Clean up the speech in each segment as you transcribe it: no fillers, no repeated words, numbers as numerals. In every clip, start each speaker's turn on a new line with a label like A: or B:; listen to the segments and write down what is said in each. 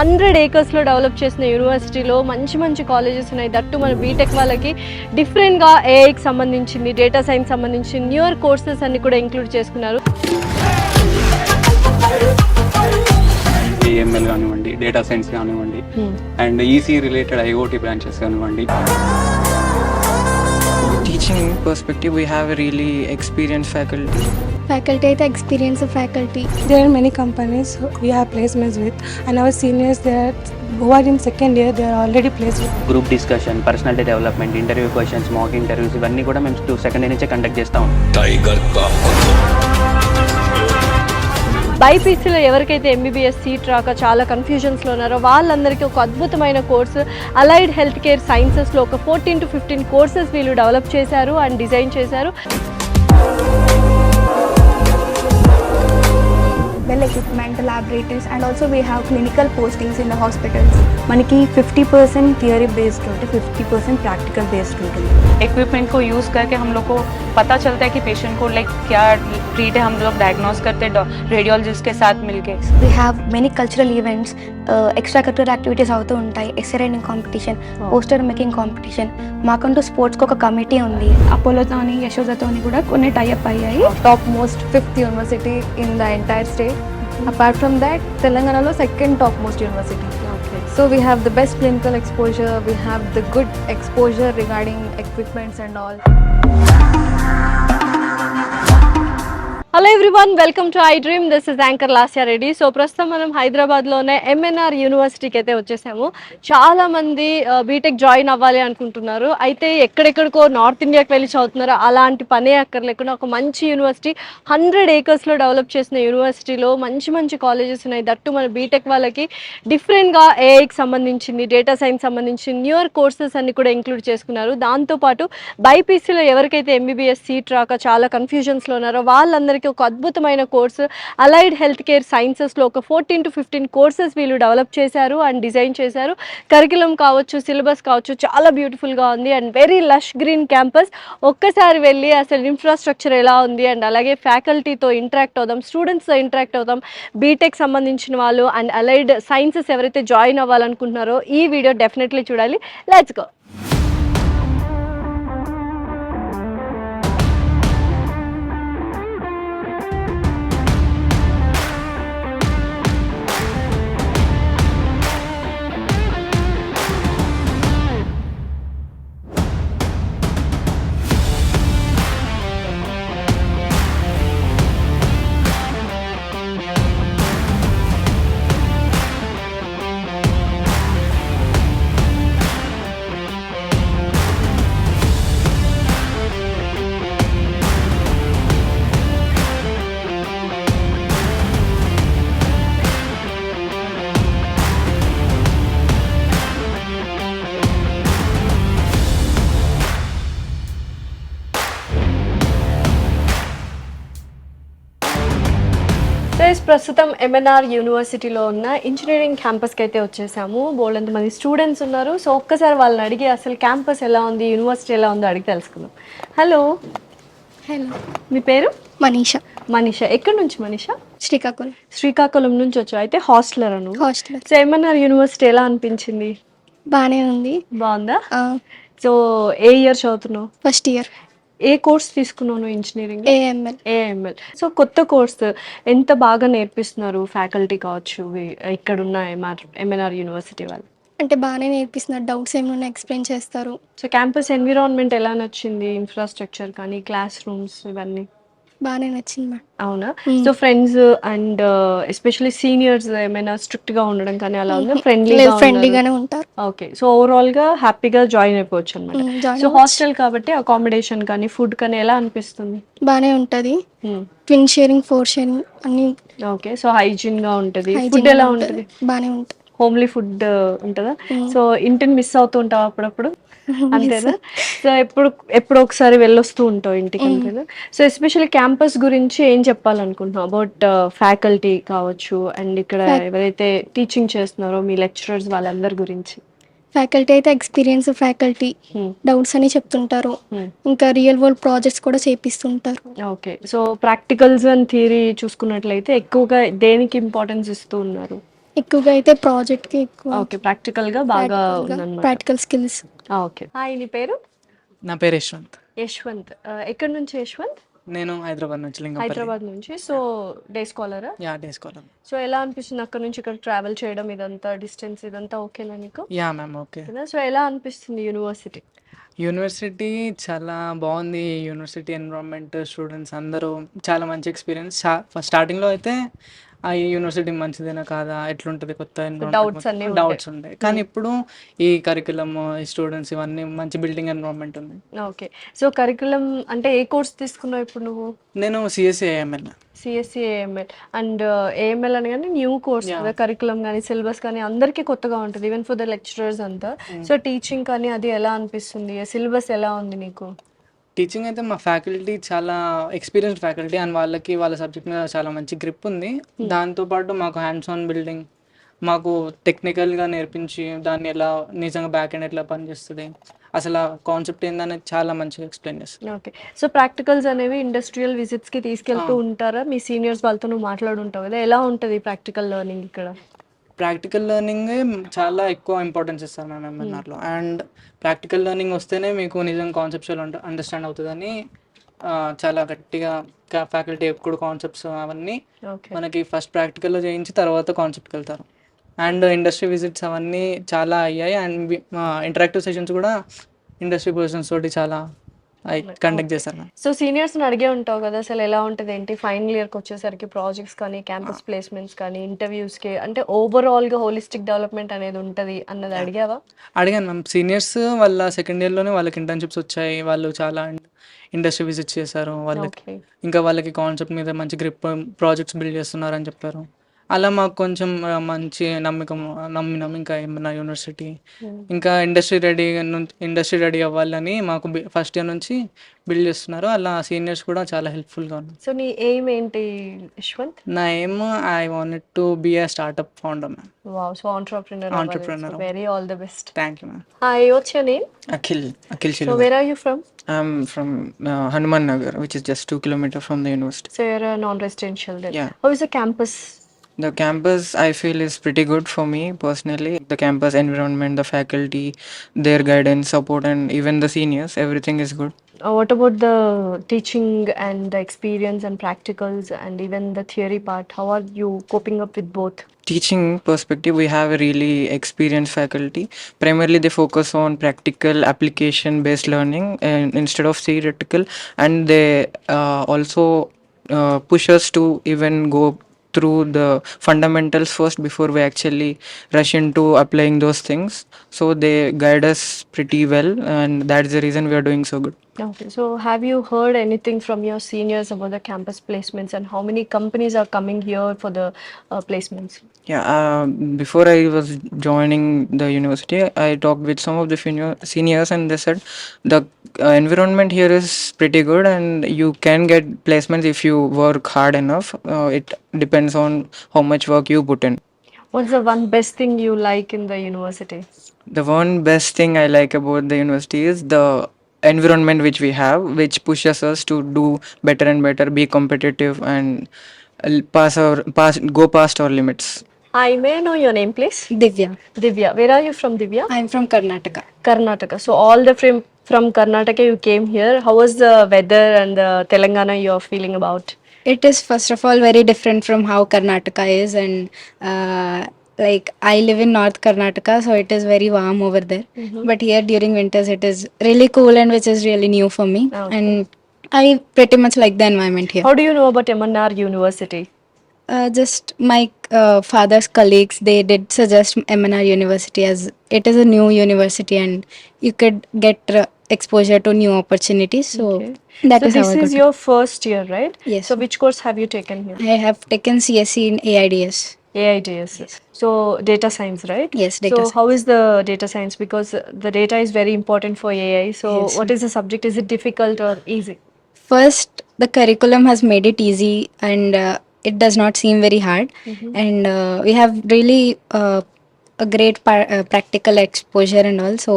A: 100 ఏకర్స్లో develop చేసిన యూనివర్సిటీలో మంచి మంచి కాలేజెస్ ఉన్నాయి. దట్టు మన బీటెక్ వాళ్ళకి డిఫరెంట్గా ఏఐకి సంబంధించింది, డేటా సైన్స్ సంబంధించి న్యూయర్ కోర్సెస్ అన్ని కూడా ఇంక్లూడ్ చేసుకున్నారు.
B: ఏఎంఎల్ కానివ్వండి, డేటా సైన్స్ కానివ్వండి, and EC related IoT branches కానివ్వండి.
C: Teaching perspective, we have a really experienced faculty.
D: Faculty అయితే experienced faculty.
E: There are many companies we have placements with, and our seniors who are in second year, they are already placed with.
F: Group discussion, personality development, interview questions, mock interviews ఇవన్నీ కూడా మేము second year నుంచే conduct చేస్తాం.
A: బైపీసీలో ఎవరికైతే MBBS seat రాక చాలా కన్ఫ్యూజన్స్లో ఉన్నారో వాళ్ళందరికీ ఒక అద్భుతమైన కోర్సు అలైడ్ హెల్త్ కేర్ సైన్సెస్లో ఒక 14 to 15 కోర్సెస్ వీళ్ళు డెవలప్ చేశారు అండ్ డిజైన్ చేశారు.
D: Well equipment, laboratories, and also we have clinical postings in the hospitals.
G: మనకి 50% థియరీ బేస్డ్ ఉంటే 50% ప్రాక్టికల్ బేస్డ్ ఉంటుంది.
H: इक्विपमेंट को यूज़ करके हम लोग को पता चलता है कि पेशेंट को लाइक क्या ट्रीट है, हम लोग डायग्नोस करते हैं रेडियोलॉजिस्ट के साथ मिलके.
D: We have many cultural events, extra curricular activities అవుతూ ఉంటాయి. essay writing competition, poster making competition. మాకంటూ స్పోర్ట్స్కి ఒక కమిటీ ఉంది. అపోలోతోని యశోదతోని కూడా కొన్ని టైఅప్ అయ్యాయి.
I: Top most 5th university in the entire state. Apart from that తెలంగాణలో second top most university. So we have the best clinical exposure, we have the good exposure regarding equipments and all.
A: Hello everyone, welcome to I dream. This is anchor Lasya Reddy. So ప్రస్తుతం మనం హైదరాబాద్లోనే MNR యూనివర్సిటీకి అయితే వచ్చేసాము. చాలామంది BTech join అవ్వాలి అనుకుంటున్నారు, అయితే ఎక్కడెక్కడికో నార్త్ ఇండియాకి వెళ్ళి చదువుతున్నారు. అలాంటి పనే అక్కర్లేకుండా ఒక మంచి యూనివర్సిటీ 100 ఏకర్స్లో డెవలప్ చేసిన యూనివర్సిటీలో మంచి మంచి కాలేజెస్ ఉన్నాయి. దట్టు మన బీటెక్ వాళ్ళకి డిఫరెంట్గా ఏఐకి సంబంధించింది, డేటా సైన్స్ సంబంధించి న్యూయర్ కోర్సెస్ అన్ని కూడా ఇంక్లూడ్ చేసుకున్నారు. దాంతోపాటు బైపీసీలో ఎవరికైతే ఎంబీబీఎస్ సీట్ రాక చాలా కన్ఫ్యూజన్స్లో ఉన్నారో వాళ్ళందరికీ ఒక అద్భుతమైన కోర్సు అలైడ్ హెల్త్ కేర్ సైన్సెస్లో ఒక 14 to 15 కోర్సెస్ వీళ్ళు డెవలప్ చేశారు అండ్ డిజైన్ చేశారు. కరికులం కావచ్చు, సిలబస్ కావచ్చు, చాలా బ్యూటిఫుల్గా ఉంది and very lush green campus. ఒక్కసారి వెళ్ళి అసలు ఇన్ఫ్రాస్ట్రక్చర్ ఎలా ఉంది అండ్ అలాగే ఫ్యాకల్టీతో ఇంటరాక్ట్ అవుదాం, స్టూడెంట్స్తో ఇంటరాక్ట్ అవుదాం. బీటెక్ సంబంధించిన వాళ్ళు అండ్ అలైడ్ సైన్సెస్ ఎవరైతే జాయిన్ అవ్వాలనుకుంటున్నారో ఈ వీడియో డెఫినెట్లీ చూడాలి. Let's go. ప్రస్తుతం ఎంఎన్ఆర్ యూనివర్సిటీలో ఉన్న ఇంజనీరింగ్ క్యాంపస్కి అయితే వచ్చేసాము. బోల్డంత మంది స్టూడెంట్స్ ఉన్నారు. సో ఒక్కసారి వాళ్ళని అడిగి అసలు క్యాంపస్ ఎలా ఉంది, యూనివర్సిటీ ఎలా ఉందో అడిగి తెలుసుకుందాం. హలో.
D: హలో,
A: మీ పేరు?
D: మనీషా.
A: మనీషా. ఎక్కడి నుంచి మనీషా?
D: శ్రీకాకుళం.
A: శ్రీకాకుళం నుంచి వచ్చావు. అయితే హాస్టలర్ అను.
D: హాస్టల్.
A: సో ఎంఎన్ఆర్ యూనివర్సిటీ ఎలా అనిపించింది?
D: బాగానే ఉంది.
A: బాగుందా? సో ఏ ఇయర్ చదువుతున్నావు?
D: First year.
A: ఏ కోర్స్ తీసుకున్నాను? Engineering AML. సో కొత్త కోర్స్ ఎంత బాగా నేర్పిస్తున్నారు ఫ్యాకల్టీ కావచ్చు ఇక్కడున్న ఎంఎన్ఆర్ యూనివర్సిటీ వాళ్ళు?
D: అంటే బాగానే నేర్పిస్తున్నారు, డౌట్స్ ఏమైనా ఎక్స్ప్లెయిన్ చేస్తారు.
A: సో క్యాంపస్ ఎన్విరాన్మెంట్ ఎలా నచ్చింది? ఇన్ఫ్రాస్ట్రక్చర్ కానీ, క్లాస్ రూమ్స్ ఇవన్నీ
D: బాగానే నచ్చింది మేడం.
A: అవునా? So friends and especially seniors ఏమైనా స్ట్రిక్ట్ గా ఉండడం కానీ అలా ఉందా?
D: ఫ్రెండ్లీగానే ఉంటారు.
A: ఓకే. సో ఓవరాల్ గా హ్యాపీగా జాయిన్ అయిపోవచ్చు అనమాట. సో హాస్టల్ కాబట్టి అకామిడేషన్ కానీ, ఫుడ్ కానీ ఎలా అనిపిస్తుంది?
D: బాగానే ఉంటది. ట్విన్ షేరింగ్, 4 షేరింగ్ అన్ని. ఓకే.
A: సో హైజీన్ గా ఉంటది. ఫుడ్ ఎలా ఉంటది?
D: బాగానే ఉంటుంది.
A: హోమ్లీ ఫుడ్ ఉంటుందా? సో ఇంటిని మిస్ అవుతూ ఉంటావు అప్పుడప్పుడు, అంతేనా? సో ఎప్పుడు ఒకసారి వెళ్ళొస్తూ ఉంటావు ఇంటికి, అంతేనా? సో ఎస్పెషల్లీ క్యాంపస్ గురించి ఏం చెప్పాలనుకుంటున్నావు అబౌట్ ఫ్యాకల్టీ కావచ్చు అండ్ ఇక్కడ ఎవరైతే టీచింగ్ చేస్తున్నారో మీ లెక్చరర్స్ వాళ్ళందరి గురించి?
D: ఫ్యాకల్టీ అయితే ఎక్స్పీరియన్స్ ఫ్యాకల్టీ, డౌట్స్ అని చెప్తుంటారు. ఇంకా రియల్ వరల్డ్ ప్రాజెక్ట్స్ కూడా చేపిస్తుంటారు.
A: Okay. So practicals and theory చూసుకున్నట్లయితే ఎక్కువగా దేనికి ఇంపార్టెన్స్ ఇస్తూ ఉన్నారు?
D: ఎక్కువగా అయితే ప్రాజెక్ట్కి ఎక్కువ
A: ఓకే, ప్రాక్టికల్ గా బాగా ఉందన్నమాట.
D: Practical skills.
A: ఓకే. హాయ్, నీ పేరు?
C: నా పేరు యశ్వంత్.
A: యశ్వంత్. ఎక్కడి నుంచి యశ్వంత్?
C: నేను హైదరాబాద్ నుంచి లింగంపల్లి.
A: హైదరాబాద్ నుంచి. సో డే స్కాలరా?
C: Yeah, day scholar.
A: సో ఎలా అనిపిస్తుంది అక్కడ నుంచి ఇక్కడ ట్రావెల్ చేయడం, ఇదంతా డిస్టెన్స్ ఇదంతా ఓకేనా నీకు?
C: Yeah ma'am, okay.
A: సో ఎలా అనిపిస్తుంది యూనివర్సిటీ?
C: యూనివర్సిటీ చాలా బాగుంది. యూనివర్సిటీ ఎన్విరాన్మెంట్, స్టూడెంట్స్ అందరూ చాలా మంచి ఎక్స్పీరియన్స్. స్టార్టింగ్లో అయితే ఆ యూనివర్సిటీ మంచిదేనా కాదా, ఎట్లుంటుంది కొత్త
A: Doubts అన్నీ ఉంటాయి.
C: డౌట్స్ ఉంటాయి. కానీ ఇప్పుడు ఈ కరికులమ్, ఈ స్టూడెంట్స్ ఇవన్నీ మంచి బిల్డింగ్ ఎన్విరాన్మెంట్ ఉంది.
A: ఓకే. సో కరికులం అంటే ఏ కోర్స్ తీసుకున్నావు ఇప్పుడు నువ్వు?
C: నేను CSC AML.
A: CSC AML. And AML అని కానీ న్యూ కోర్స్
C: Yeah.
A: కదా, కరికులం కానీ సిలబస్ కానీ అందరికీ కొత్తగా ఉంటుంది, ఈవెన్ ఫర్ ద లెక్చరర్స్ అంతా. సో టీచింగ్ కానీ అది ఎలా అనిపిస్తుంది? సిలబస్ ఎలా ఉంది నీకు?
C: టీచింగ్ అయితే మా ఫ్యాకల్టీ చాలా ఎక్స్పీరియన్స్డ్ ఫ్యాకల్టీ అండ్ వాళ్ళకి వాళ్ళ సబ్జెక్ట్ మీద చాలా మంచి గ్రిప్ ఉంది. దాంతోపాటు మాకు హ్యాండ్స్ ఆన్ బిల్డింగ్, మాకు టెక్నికల్గా నేర్పించి దాన్ని ఎలా నిజంగా బ్యాక్ ఎండ్ ఎట్లా పనిచేస్తుంది, అసలు ఆ కాన్సెప్ట్ ఏందనేది చాలా మంచిగా ఎక్స్ప్లెయిన్ చేస్తుంది.
A: ఓకే. సో ప్రాక్టికల్స్ అనేవి ఇండస్ట్రియల్ విజిట్స్కి తీసుకెళ్తూ ఉంటారా? మీ సీనియర్స్ వాళ్ళతో నువ్వు మాట్లాడుంటావు కదా, ఎలా ఉంటుంది ప్రాక్టికల్ లెర్నింగ్ ఇక్కడ?
C: ప్రాక్టికల్ లెర్నింగ్ చాలా ఎక్కువ ఇంపార్టెన్స్ ఇస్తాను మ్యామ్ ఎంఎన్ఆర్లో. అండ్ ప్రాక్టికల్ లెర్నింగ్ వస్తేనే మీకు నిజంగా కాన్సెప్చువల్ అండర్స్టాండ్ అవుతుందని చాలా గట్టిగా ఫ్యాకల్టీ ఎప్పుడు కాన్సెప్ట్స్ అవన్నీ
A: ఓకే.
C: మనకి ఫస్ట్ ప్రాక్టికల్లో చేయించి తర్వాత కాన్సెప్ట్కి వెళ్తారు. అండ్ ఇండస్ట్రీ విజిట్స్ అవన్నీ చాలా అయ్యాయి. అండ్ ఇంటరాక్టివ్ సెషన్స్ కూడా ఇండస్ట్రీ పర్సన్స్ తోటి చాలా కండక్ట్ చేస్తారు మ్యామ్.
A: సో సీనియర్స్ని అడిగే ఉంటావు కదా, అసలు ఎలా ఉంటుంది ఏంటి ఫైనల్ ఇయర్కి వచ్చేసరికి ప్రాజెక్ట్స్ కానీ క్యాంపస్ ప్లేస్మెంట్స్ కానీ ఇంటర్వ్యూస్కి, అంటే ఓవరాల్గా హోలిస్టిక్ డెవలప్మెంట్ అనేది ఉంటుంది అన్నది అడిగావా?
C: అడిగాను మ్యామ్. సీనియర్స్ వాళ్ళ సెకండ్ ఇయర్లోనే వాళ్ళకి ఇంటర్న్షిప్స్ వచ్చాయి, వాళ్ళు చాలా ఇండస్ట్రీ విజిట్ చేశారు, వాళ్ళకి
A: ఓకే.
C: ఇంకా వాళ్ళకి కాన్సెప్ట్ మీద మంచి గ్రిప్, ప్రాజెక్ట్స్ బిల్డ్ చేస్తున్నారని చెప్పారు. అలా మాకు కొంచెం మంచి నమ్మినాం ఇంకా ఏమన్నా యూనివర్సిటీ ఇంకా ఇండస్ట్రీ రెడీ అవ్వాలని మాకు ఫస్ట్ ఇయర్ నుంచి బిల్డ్ చేస్తున్నారు. అలా సీనియర్స్ కూడా చాలా హెల్ప్ఫుల్గా ఉన్నారు.
A: సో నీ ఎయిమ్ ఏంటి యశ్వంత్?
C: నా am I wanted to be a startup founder ma'am.
A: Wow, so entrepreneur.
C: Entrepreneur.
A: Very all the best.
C: Thank you ma'am.
A: Hi, what's your name?
C: Akhil
A: so
C: Shilu.
A: Where are you from?
C: I'm from Hanuman Nagar, which is just 2 kilometers from the university.
A: So you're non-residential there.
C: Yeah.
A: How is the campus?
C: The campus I feel is pretty good for me personally. The campus environment, the faculty, their guidance, support, and even the seniors, everything is good.
A: What about the teaching and the experience and practicals and even the theory part? How are you coping up with both?
C: Teaching perspective, we have a really experienced faculty. Primarily, they focus on practical application based learning and instead of theoretical, and they also push us to even go through the fundamentals first before we actually rush into applying those things. So they guide us pretty well, and that's the reason we are doing so good.
A: Okay, so have you heard anything from your seniors about the campus placements and how many companies are coming here for the placements?
C: Yeah, before I was joining the university, I talked with some of the seniors, and they said the environment here is pretty good, and you can get placements if you work hard enough. It depends on how much work you put in.
A: What's the one best thing you like in the university?
C: The one best thing I like about the university is the environment which we have, which pushes us to do better and better, be competitive, and go past our limits.
A: Hi, may I know your name, please?
G: Divya.
A: Divya. Where are you from, Divya?
G: I'm from Karnataka.
A: Karnataka. So all the from Karnataka you came here. How was the weather and the Telangana you are feeling about?
J: It is first of all very different from how Karnataka is, and like I live in North Karnataka, so it is very warm over there. But here during winters it is really cool, and which is really new for me.
A: Okay.
J: And I pretty much like the environment here.
A: How do you know about MNR University?
J: Just my father's colleagues, they did suggest MNR University as it is a new university and you could get exposure to new opportunities. So
A: Okay.
J: that
A: So
J: is how
A: this
J: I got
A: is your first year, right?
J: Yes.
A: So which course have you taken here?
J: I have taken CSE in AIDS.
A: AIDS. So data science, right?
J: Yes, data
A: So
J: science.
A: how is the data science? Because the data is very important for AI. So
J: Yes.
A: what is the subject? Is it difficult or easy?
J: First, the curriculum has made it easy, and it does not seem very hard. And we have really a great practical exposure and all. So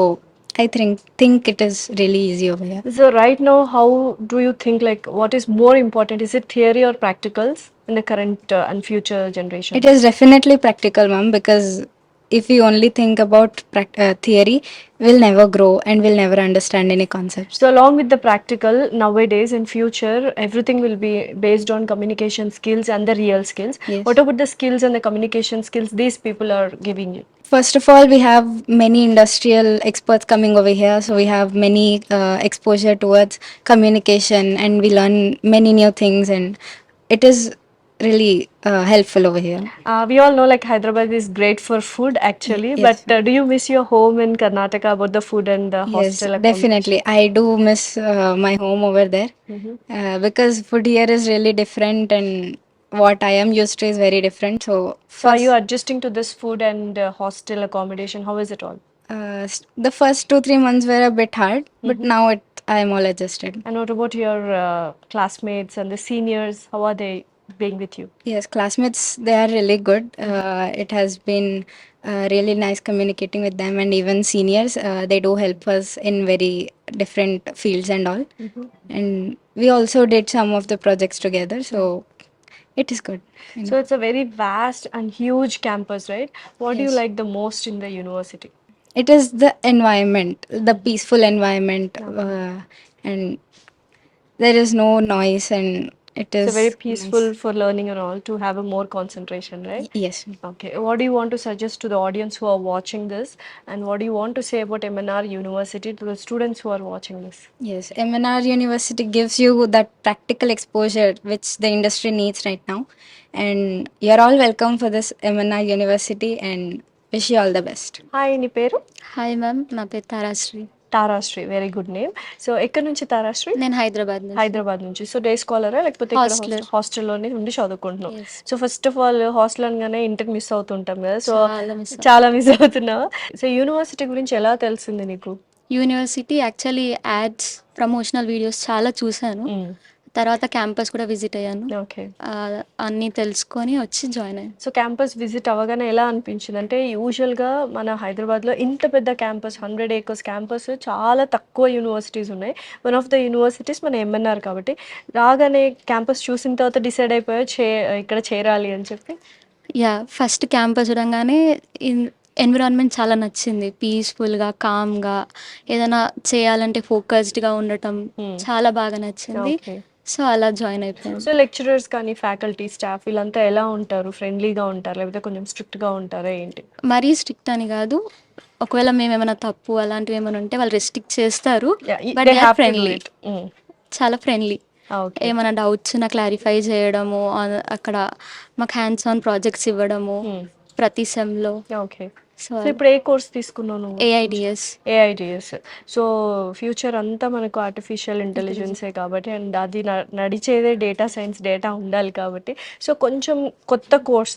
J: I think it is really easy over here.
A: So right now, how do you think, like, what is more important? Is it theory or practicals in the current and future generation?
J: It is definitely practical, ma'am, because if we only think about theory, we'll never grow and we'll never understand any concepts.
A: So along with the practical, nowadays in future, everything will be based on communication skills and the real skills.
J: Yes.
A: What about the skills and the communication skills these people are giving you?
J: First of all, we have many industrial experts coming over here, so we have many exposure towards communication, and we learn many new things, and it is really helpful over here.
A: We all know like Hyderabad is great for food actually,
J: Yes.
A: but do you miss your home in Karnataka about the food and the
J: Yes,
A: hostel accommodation?
J: definitely. I do miss my home over there because food here is really different, and what I am used to is very different. So,
A: So are you adjusting to this food and hostel accommodation? How is it all?
J: the first 2-3 months were a bit hard, but now I am all adjusted.
A: And what about your classmates and the seniors? How are they being with you?
J: Yes, classmates, they are really good. It has been really nice communicating with them, and even seniors, they do help us in very different fields and all. And we also did some of the projects together, so it is good.
A: So it's a very vast and huge campus, right? What do you
J: Yes.
A: like the most in the university?
J: It is the environment, the peaceful environment, and there is no noise, and it is
A: It's very
J: nice.
A: peaceful for learning and all to have a more concentration, right?
J: Yes.
A: Okay. What do you want to suggest to the audience who are watching this, and what do you want to say about MNR University to the students who are watching this?
J: Yes, MNR University gives you that practical exposure which the industry needs right now, and you're all welcome for this MNR University, and wish you all the best.
A: Hi, నీ పేరు?
I: Hi ma'am, నా పేరు తారాశ్రీ.
A: తారాశ్రీ, very good name. So ఎక్కడి నుంచి తారాశ్రీ?
I: నేను హైదరాబాద్ నుంచి.
A: హైదరాబాద్ నుంచి. So day స్కాలరా లేకపోతే
I: Hostler.
A: హాస్టల్లోనే ఉండి చదువుకుంటున్నావు?
I: Yes.
A: So first of all hostel అనగానే ఇంటర్ మిస్ అవుతుంటాం కదా, సో
I: చాలా miss
A: చాలా మిస్ అవుతున్నావా? సో యూనివర్సిటీ గురించి ఎలా తెలిసింది నీకు?
I: University actually ads, promotional videos చాలా చూశాను. తర్వాత క్యాంపస్ కూడా విజిట్ అయ్యాను.
A: ఓకే.
I: అన్నీ తెలుసుకొని వచ్చి జాయిన్ అయ్యాను.
A: సో క్యాంపస్ విజిట్ అవ్వగానే ఎలా అనిపించింది? అంటే యూజువల్గా మన హైదరాబాద్లో ఇంత పెద్ద క్యాంపస్, 100 acres క్యాంపస్, చాలా తక్కువ యూనివర్సిటీస్ ఉన్నాయి. వన్ ఆఫ్ ద యూనివర్సిటీస్ మన ఎంఎన్ఆర్. కాబట్టి రాగానే క్యాంపస్ చూసిన తర్వాత డిసైడ్ అయిపోయా ఇక్కడ చేరాలి అని చెప్పి?
I: యా, ఫస్ట్ క్యాంపస్ చూడంగానే ఎన్విరాన్మెంట్ చాలా నచ్చింది. పీస్ఫుల్గా, కామ్గా, ఏదైనా చేయాలంటే ఫోకస్డ్గా ఉండటం చాలా బాగా నచ్చింది.
A: ఓకే.
I: సో అలా జాయిన్ అయిపోయాను.
A: సో లెక్చరర్స్ కానీ ఫ్యాకల్టీ స్టాఫ్ వీళ్ళంతా ఎలా ఉంటారు? ఫ్రెండ్లీగా ఉంటారు లేకపోతే కొంచెం స్ట్రిక్ట్గా ఉంటారా ఏంటి?
I: మరీ స్ట్రిక్ట్ అని కాదు, ఒకవేళ మేము ఏమైనా తప్పు అలాంటివి ఏమైనా ఉంటే వాళ్ళు రెస్ట్రిక్ట్ చేస్తారు. బట్ ఫ్రెండ్లీ, చాలా ఫ్రెండ్లీ.
A: ఓకే.
I: ఏమైనా డౌట్స్ నా క్లారిఫై చేయడము, అక్కడ మాకు హ్యాండ్స్ ఆన్ ప్రాజెక్ట్స్ ఇవ్వడము ప్రతి సెమ్లో.
A: ఓకే.
I: సో
A: సో ఇప్పుడు ఏ కోర్స్ తీసుకున్నావు నువ్వు?
I: ఏఐడిఎస్.
A: ఏఐడిఎస్. సో ఫ్యూచర్ అంతా మనకు ఆర్టిఫిషియల్ ఇంటెలిజెన్సే కాబట్టి, అండ్ అది నడిచేదే డేటా సైన్స్, డేటా ఉండాలి కాబట్టి, సో కొంచెం కొత్త కోర్స్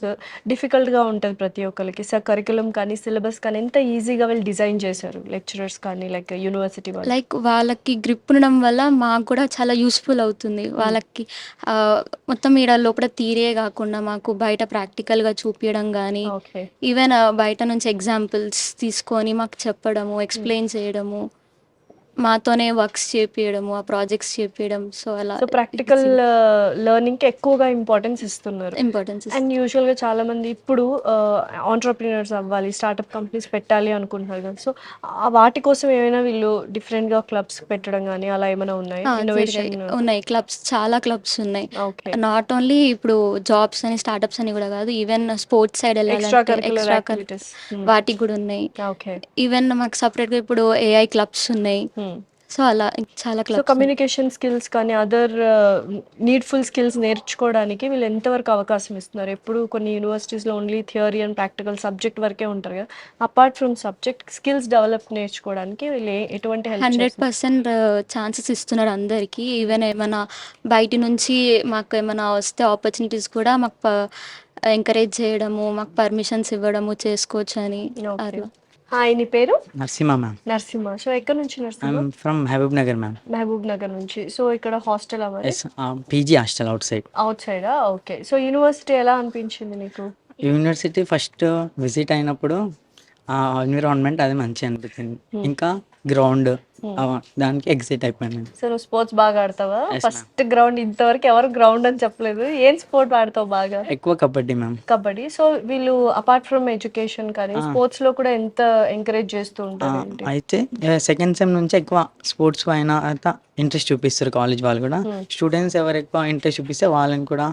A: డిఫికల్ట్గా ఉంటుంది ప్రతి ఒక్కరికి. సో కరికులం కానీ సిలబస్ కానీ ఎంత ఈజీగా వాళ్ళు డిజైన్ చేశారు లెక్చరర్స్ కానీ లైక్ యూనివర్సిటీ వాళ్ళు.
I: లైక్ వాళ్ళకి గ్రిప్ ఉండడం వల్ల మాకు కూడా చాలా యూస్ఫుల్ అవుతుంది. వాళ్ళకి మొత్తం ఈడ లోపల థియరీ కాకుండా మాకు బయట ప్రాక్టికల్గా చూపించడం కానీ,
A: ఓకే.
I: ఈవెన్ బయట నుంచి ఎగ్జాంపుల్స్ తీసుకొని మాకు చెప్పడము, ఎక్స్ప్లెయిన్ చేయడము, మాతోనే వర్క్స్ చేపియడము, ఆ ప్రాజెక్ట్స్ చేపియడం. సో అలా
A: సో ప్రాక్టికల్ లెర్నింగ్కి ఎక్కువగా ఇంపార్టెన్స్ ఇస్తున్నారు.
I: ఇంపార్టెన్స్.
A: అండ్ యూజువల్గా చాలా మంది ఇప్పుడు ఆంటర్ప్రినర్స్ అవ్వాలి, స్టార్ట్అప్ కంపెనీస్ పెట్టాలి అనుకుంటున్నారు కదా, సో వాటి కోసం ఏమైనా వీళ్ళు డిఫరెంట్గా క్లబ్స్ పెట్టడం కానీ అలా ఏమైనా ఉన్నాయి? ఇన్నోవేషన్
I: ఉన్నాయి క్లబ్స్, చాలా క్లబ్స్ ఉన్నాయి.
A: ఓకే.
I: నాట్ ఓన్లీ ఇప్పుడు జాబ్స్ అని స్టార్ట్అప్స్ అని కూడా కాదు, ఈవెన్ స్పోర్ట్స్ సైడ్
A: ఎక్స్ట్రా
I: వెళ్ళాలంటే
A: కరికులర్ యాక్టివిటీస్.
I: వాటికి కూడా ఉన్నాయి.
A: ఓకే.
I: ఈవెన్ మాకు సపరేట్గా ఇప్పుడు ఏఐ క్లబ్స్ ఉన్నాయి. సో అలా చాలా
A: సో
I: క్లబ్స్.
A: కమ్యూనికేషన్ స్కిల్స్ కానీ అదర్ నీడ్ఫుల్ స్కిల్స్ నేర్చుకోవడానికి వీళ్ళు ఎంతవరకు అవకాశం ఇస్తున్నారు? ఎప్పుడు కొన్ని యూనివర్సిటీస్లో only theory and practical subject వరకే ఉంటారు కదా, apart from subject skills develop నేర్చుకోవడానికి వీళ్ళు ఎటువంటి హెల్ప్
I: 100% ఛాన్సెస్ ఇస్తున్నారు అందరికీ. ఈవెన్ ఏమైనా బయట నుంచి మాకు ఏమైనా వస్తే ఆపర్చునిటీస్ కూడా మాకు ఎంకరేజ్ చేయడము, మాకు పర్మిషన్స్ ఇవ్వడము, చేసుకోవచ్చు అని. అట్లా.
A: హాయ్, నీ పేరు?
K: నరసింహ మ్యామ్.
A: నరసింహ. సో ఎక్కడి నుంచి Narasimha?
K: I'm from Mahbubnagar ma'am.
A: Mahbubnagar నుంచి. సో ఇక్కడ హాస్టల్ అవ్వాలి?
K: Yes, PG hostel outside.
A: అవుట్ సైడా? ఓకే. సో యూనివర్సిటీ ఎలా అనిపించింది నీకు?
K: యూనివర్సిటీ ఫస్ట్ విజిట్ అయినప్పుడు ఎన్విరాన్మెంట్ అది మంచిగా అనిపించింది. ఇంకా గ్రౌండ్ దానికి ఎగ్జైట్ అయిపోయాను.
A: సో నువ్వు స్పోర్ట్స్ బాగా ఆడతావా?
K: Yes,
A: ఫస్ట్ గ్రౌండ్ ఇంతవరకు ఎవరు గ్రౌండ్ అని చెప్పలేదు. ఏం స్పోర్ట్ ఆడతావు బాగా?
K: ఎక్కువ కబడ్డీ మ్యామ్.
A: కబడ్డీ. సో వీళ్ళు అపార్ట్ ఫ్రమ్ ఎడ్యుకేషన్ కానీ స్పోర్ట్స్ లో కూడా ఎంత ఎంకరేజ్ చేస్తూ ఉంటారు ఏంటి?
K: అయితే సెకండ్ సెమ్ నుంచి ఎక్కువ స్పోర్ట్స్ పైన అంతా ఇంట్రెస్ట్ చూపిస్తారు కాలేజ్ వాళ్ళు కూడా. స్టూడెంట్స్ ఎవరు ఎక్కువ ఇంట్రెస్ట్ చూపిస్తే వాళ్ళని కూడా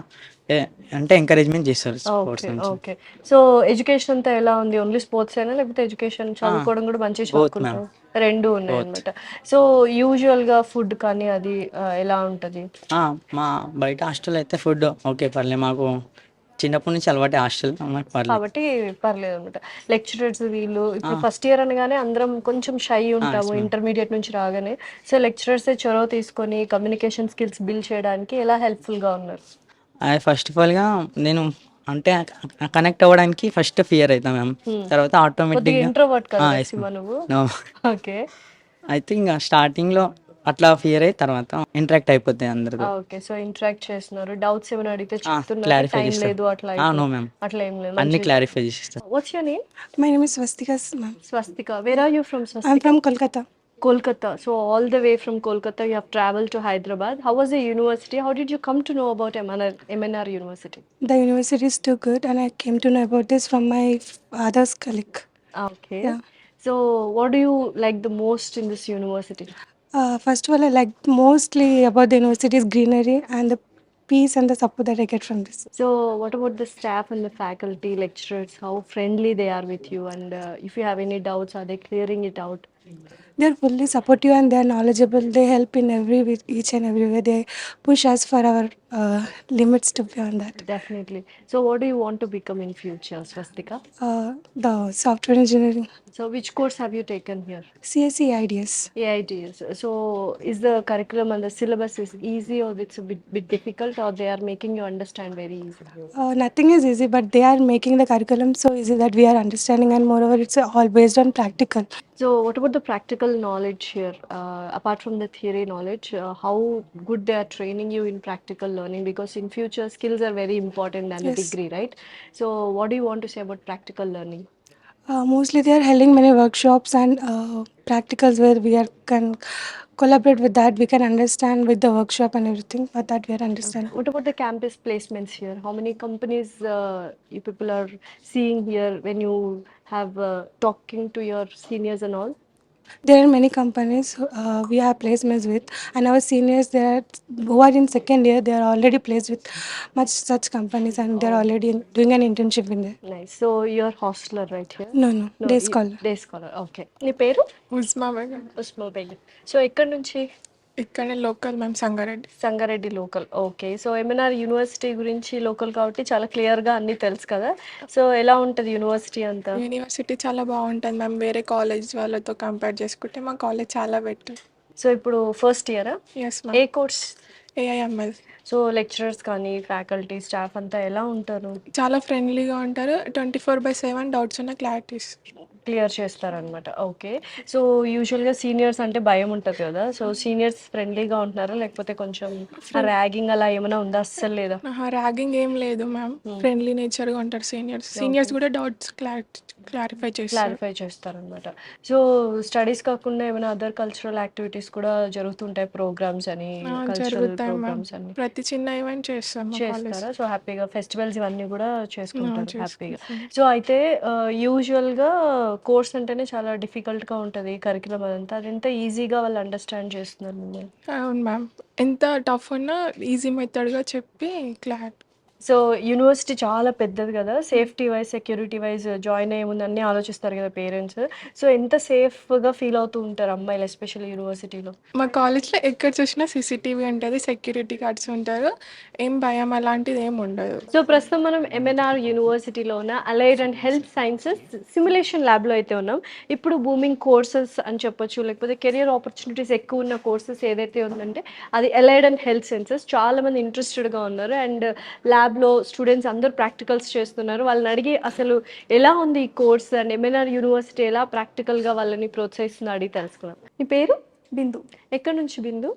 K: అంటే ఎంకరేజ్మెంట్ చేస్తారు స్పోర్ట్స్
A: ఓకే
K: నుంచి.
A: ఓకే. సో ఎడ్యుకేషన్ అంతా ఎలా ఉంది? ఓన్లీ స్పోర్ట్స్ అయినా లేకపోతే ఎడ్యుకేషన్ చదువుకోవడం కూడా మంచిగా చదువుకుంటారు? రెండు ఉన్నాయి అనమాట. సో యూజువల్ గా ఫుడ్ కానీ అది ఎలా ఉంటది?
K: మా బయట హాస్టల్ అయితే ఫుడ్ ఓకే పర్లేదు, మాకు చిన్నప్పటి నుంచి అలవాటే హాస్టల్, మాకు పర్లేదు.
A: కాబట్టి పర్లేదు అనమాట. లెక్చరర్స్ వీళ్ళు ఇప్పుడు ఫస్ట్ ఇయర్ అనగానే అందరం కొంచెం షై ఉంటాము ఇంటర్మీడియట్ నుంచి రాగానే. సో లెక్చరర్స్ చొరవ తీసుకొని కమ్యూనికేషన్ స్కిల్స్ బిల్డ్ చేయడానికి ఎలా హెల్ప్ఫుల్ గా ఉన్నారు?
K: ఫస్ట్ ఆఫ్ ఆల్గా నేను అంటే కనెక్ట్ అవ్వడానికి ఫస్ట్ ఫియర్ అవుతాం మ్యామ్, తర్వాత
A: కొద్దిగా
K: ఆటోమేటిక్గా
A: ఇంట్రోవర్ట్ కదా శివ నువ్వు? ఓకే
K: అయితే ఇంకా స్టార్టింగ్లో అట్లా ఫియర్ అయ్యి తర్వాత ఇంటరాక్ట్ అయిపోతాయి అందరితో.
A: ఓకే. సో ఇంటరాక్ట్ చేస్తున్నారు. డౌట్స్ ఏమైనా అడిగితే చెప్తున్నారు,
K: క్లారిఫై
A: టైం
K: చేస్తారు.
A: లేదు అట్లా
K: నో మ్యామ్,
A: అట్లా ఏం లేదు.
K: అన్ని క్లారిఫై చేస్తారు.
A: Watts your name?
E: My name is Swastika, ma'am.
A: Swastika. Where are you from,
E: I'm
A: Swastika?
E: from Kolkata.
A: Kolkata. So all the way from Kolkata you have traveled to Hyderabad. How was the university? How did you come to know about MNR University?
E: The university is too good, and I came to know about this from my father's colleague.
A: Okay.
E: Yeah.
A: So what do you like the most in this university?
E: First of all, I like mostly about the university's greenery and the peace and the support that I get from this.
A: So what about the staff and the faculty, lecturers? How friendly they are with you, and if you have any doubts, are they clearing it out?
E: They are fully supportive and they are knowledgeable. They help in each and every way. They push us for our limits to beyond that.
A: Definitely. So what do you want to become in future, Swastika?
E: The software engineering,
A: So which course have you taken here?
E: CSE IDS.
A: AITS. So is the curriculum and the syllabus is easy, or it's a bit difficult, or they are making you understand very easy?
E: Nothing is easy, but they are making the curriculum so easy that we are understanding, and moreover, it's all based on practical.
A: So what about the practical knowledge here? Apart from the theory knowledge, how good they are training you in practical learning? Because in future, skills are very important than a
E: Yes.
A: degree, right? So what do you want to say about practical learning?
E: Mostly they are holding many workshops and practicals where we can collaborate with that. We can understand with the workshop and everything, but that we are understanding.
A: What about the campus placements here? How many companies you people are seeing here when you have talking to your seniors and all?
E: There are many companies we have placements with, and our seniors who are in second year, they are already placed with such companies, and they are already doing an internship in there.
A: Nice. So you're hostler right here?
E: No, day scholar.
A: Day scholar. Okay. నీ పేరు?
L: ఉస్మా Begum.
A: ఉస్మా Begum. So ఎక్కడి నుంచి?
L: ఇక్కడనే local ma'am, Sangareddy.
A: Sangareddy local. Okay. So MNR university గురించి local కాబట్టి చాలా క్లియర్గా అన్నీ తెలుసు కదా. సో ఎలా ఉంటుంది యూనివర్సిటీ అంతా?
L: యూనివర్సిటీ చాలా బాగుంటుంది మ్యామ్. వేరే కాలేజ్ వాళ్ళతో కంపేర్ చేసుకుంటే మా కాలేజ్ చాలా బెటర్.
A: సో ఇప్పుడు ఫస్ట్ ఇయరా?
L: Yes ma'am.
A: ఏ కోర్స్?
L: ఏఐఎంఎల్.
A: సో లెక్చరర్స్ కానీ ఫ్యాకల్టీ స్టాఫ్ అంతా ఎలా ఉంటారు?
L: చాలా ఫ్రెండ్లీగా ఉంటారు. 24/7 డౌట్స్ ఉన్న క్లారిటీస్
A: క్లియర్ చేస్తారనమాట. ఓకే. సో యూజువల్గా సీనియర్స్ అంటే భయం ఉంటుంది కదా. సో సీనియర్స్ ఫ్రెండ్లీగా ఉంటున్నారా, లేకపోతే కొంచెం ర్యాగింగ్ అలా ఏమైనా ఉందా? అస్సలు లేదా?
L: ర్యాగింగ్ ఏం లేదు మ్యామ్. ఫ్రెండ్లీ నేచర్గా ఉంటారు సీనియర్స్ కూడా డౌట్స్ క్లారిఫై
A: చేస్తారనమాట. సో స్టడీస్ కాకుండా ఏమైనా అదర్ కల్చరల్ యాక్టివిటీస్ కూడా జరుగుతుంటాయి, ప్రోగ్రామ్స్ అని, కల్చరల్ ప్రోగ్రామ్స్ అని
L: ప్రతి చిన్న ఈవెంట్
A: చేస్తారా? సో హ్యాపీగా ఫెస్టివల్స్ ఇవన్నీ కూడా చేసుకుంటారు హ్యాపీగా. సో అయితే యూజువల్గా కోర్స్ అంటేనే చాలా డిఫికల్ట్గా ఉంటుంది కరికులం అదంతా. అదంతా ఈజీగా వాళ్ళు అండర్స్టాండ్ చేస్తున్నారు మిమ్మల్ని?
L: అవును మ్యామ్. ఎంత టఫ్ ఉన్నా ఈజీ మెథడ్గా చెప్పి
A: సో యూనివర్సిటీ చాలా పెద్దది కదా. Safety wise, security wise join అయ్యే ముందు అన్నీ ఆలోచిస్తారు కదా పేరెంట్స్. సో ఎంత సేఫ్గా ఫీల్ అవుతూ ఉంటారు అమ్మాయిలు ఎస్పెషల్లీ యూనివర్సిటీలో?
L: మా కాలేజ్లో ఎక్కడ చూసినా సీసీటీవీ ఉంటుంది, సెక్యూరిటీ గార్డ్స్ ఉంటారు. ఏం భయం అలాంటిది ఏం ఉండదు.
A: సో ప్రస్తుతం మనం ఎంఎన్ఆర్ యూనివర్సిటీలో ఉన్న allied and health sciences simulation ల్యాబ్లో అయితే ఉన్నాం. ఇప్పుడు బూమింగ్ కోర్సెస్ అని చెప్పొచ్చు, లేకపోతే కెరియర్ ఆపర్చునిటీస్ ఎక్కువ ఉన్న కోర్సెస్ ఏదైతే ఉందంటే అది అలైడ్ అండ్ హెల్త్ సైన్సెస్. చాలామంది ఇంట్రెస్టెడ్గా ఉన్నారు అండ్ ల్యాబ్లో స్టూడెంట్స్ అందరూ ప్రాక్టికల్స్ చేస్తున్నారు. వాళ్ళని అడిగి అసలు ఎలా ఉంది ఈ కోర్స్ అండ్ ఎంఎన్ఆర్ యూనివర్సిటీ ఎలా ప్రాక్టికల్గా వాళ్ళని ప్రోత్సహిస్తుందో అడిగి తెలుసుకున్నాం. మీ పేరు?
D: బిందు.
A: ఎక్కడి నుంచి Bindu?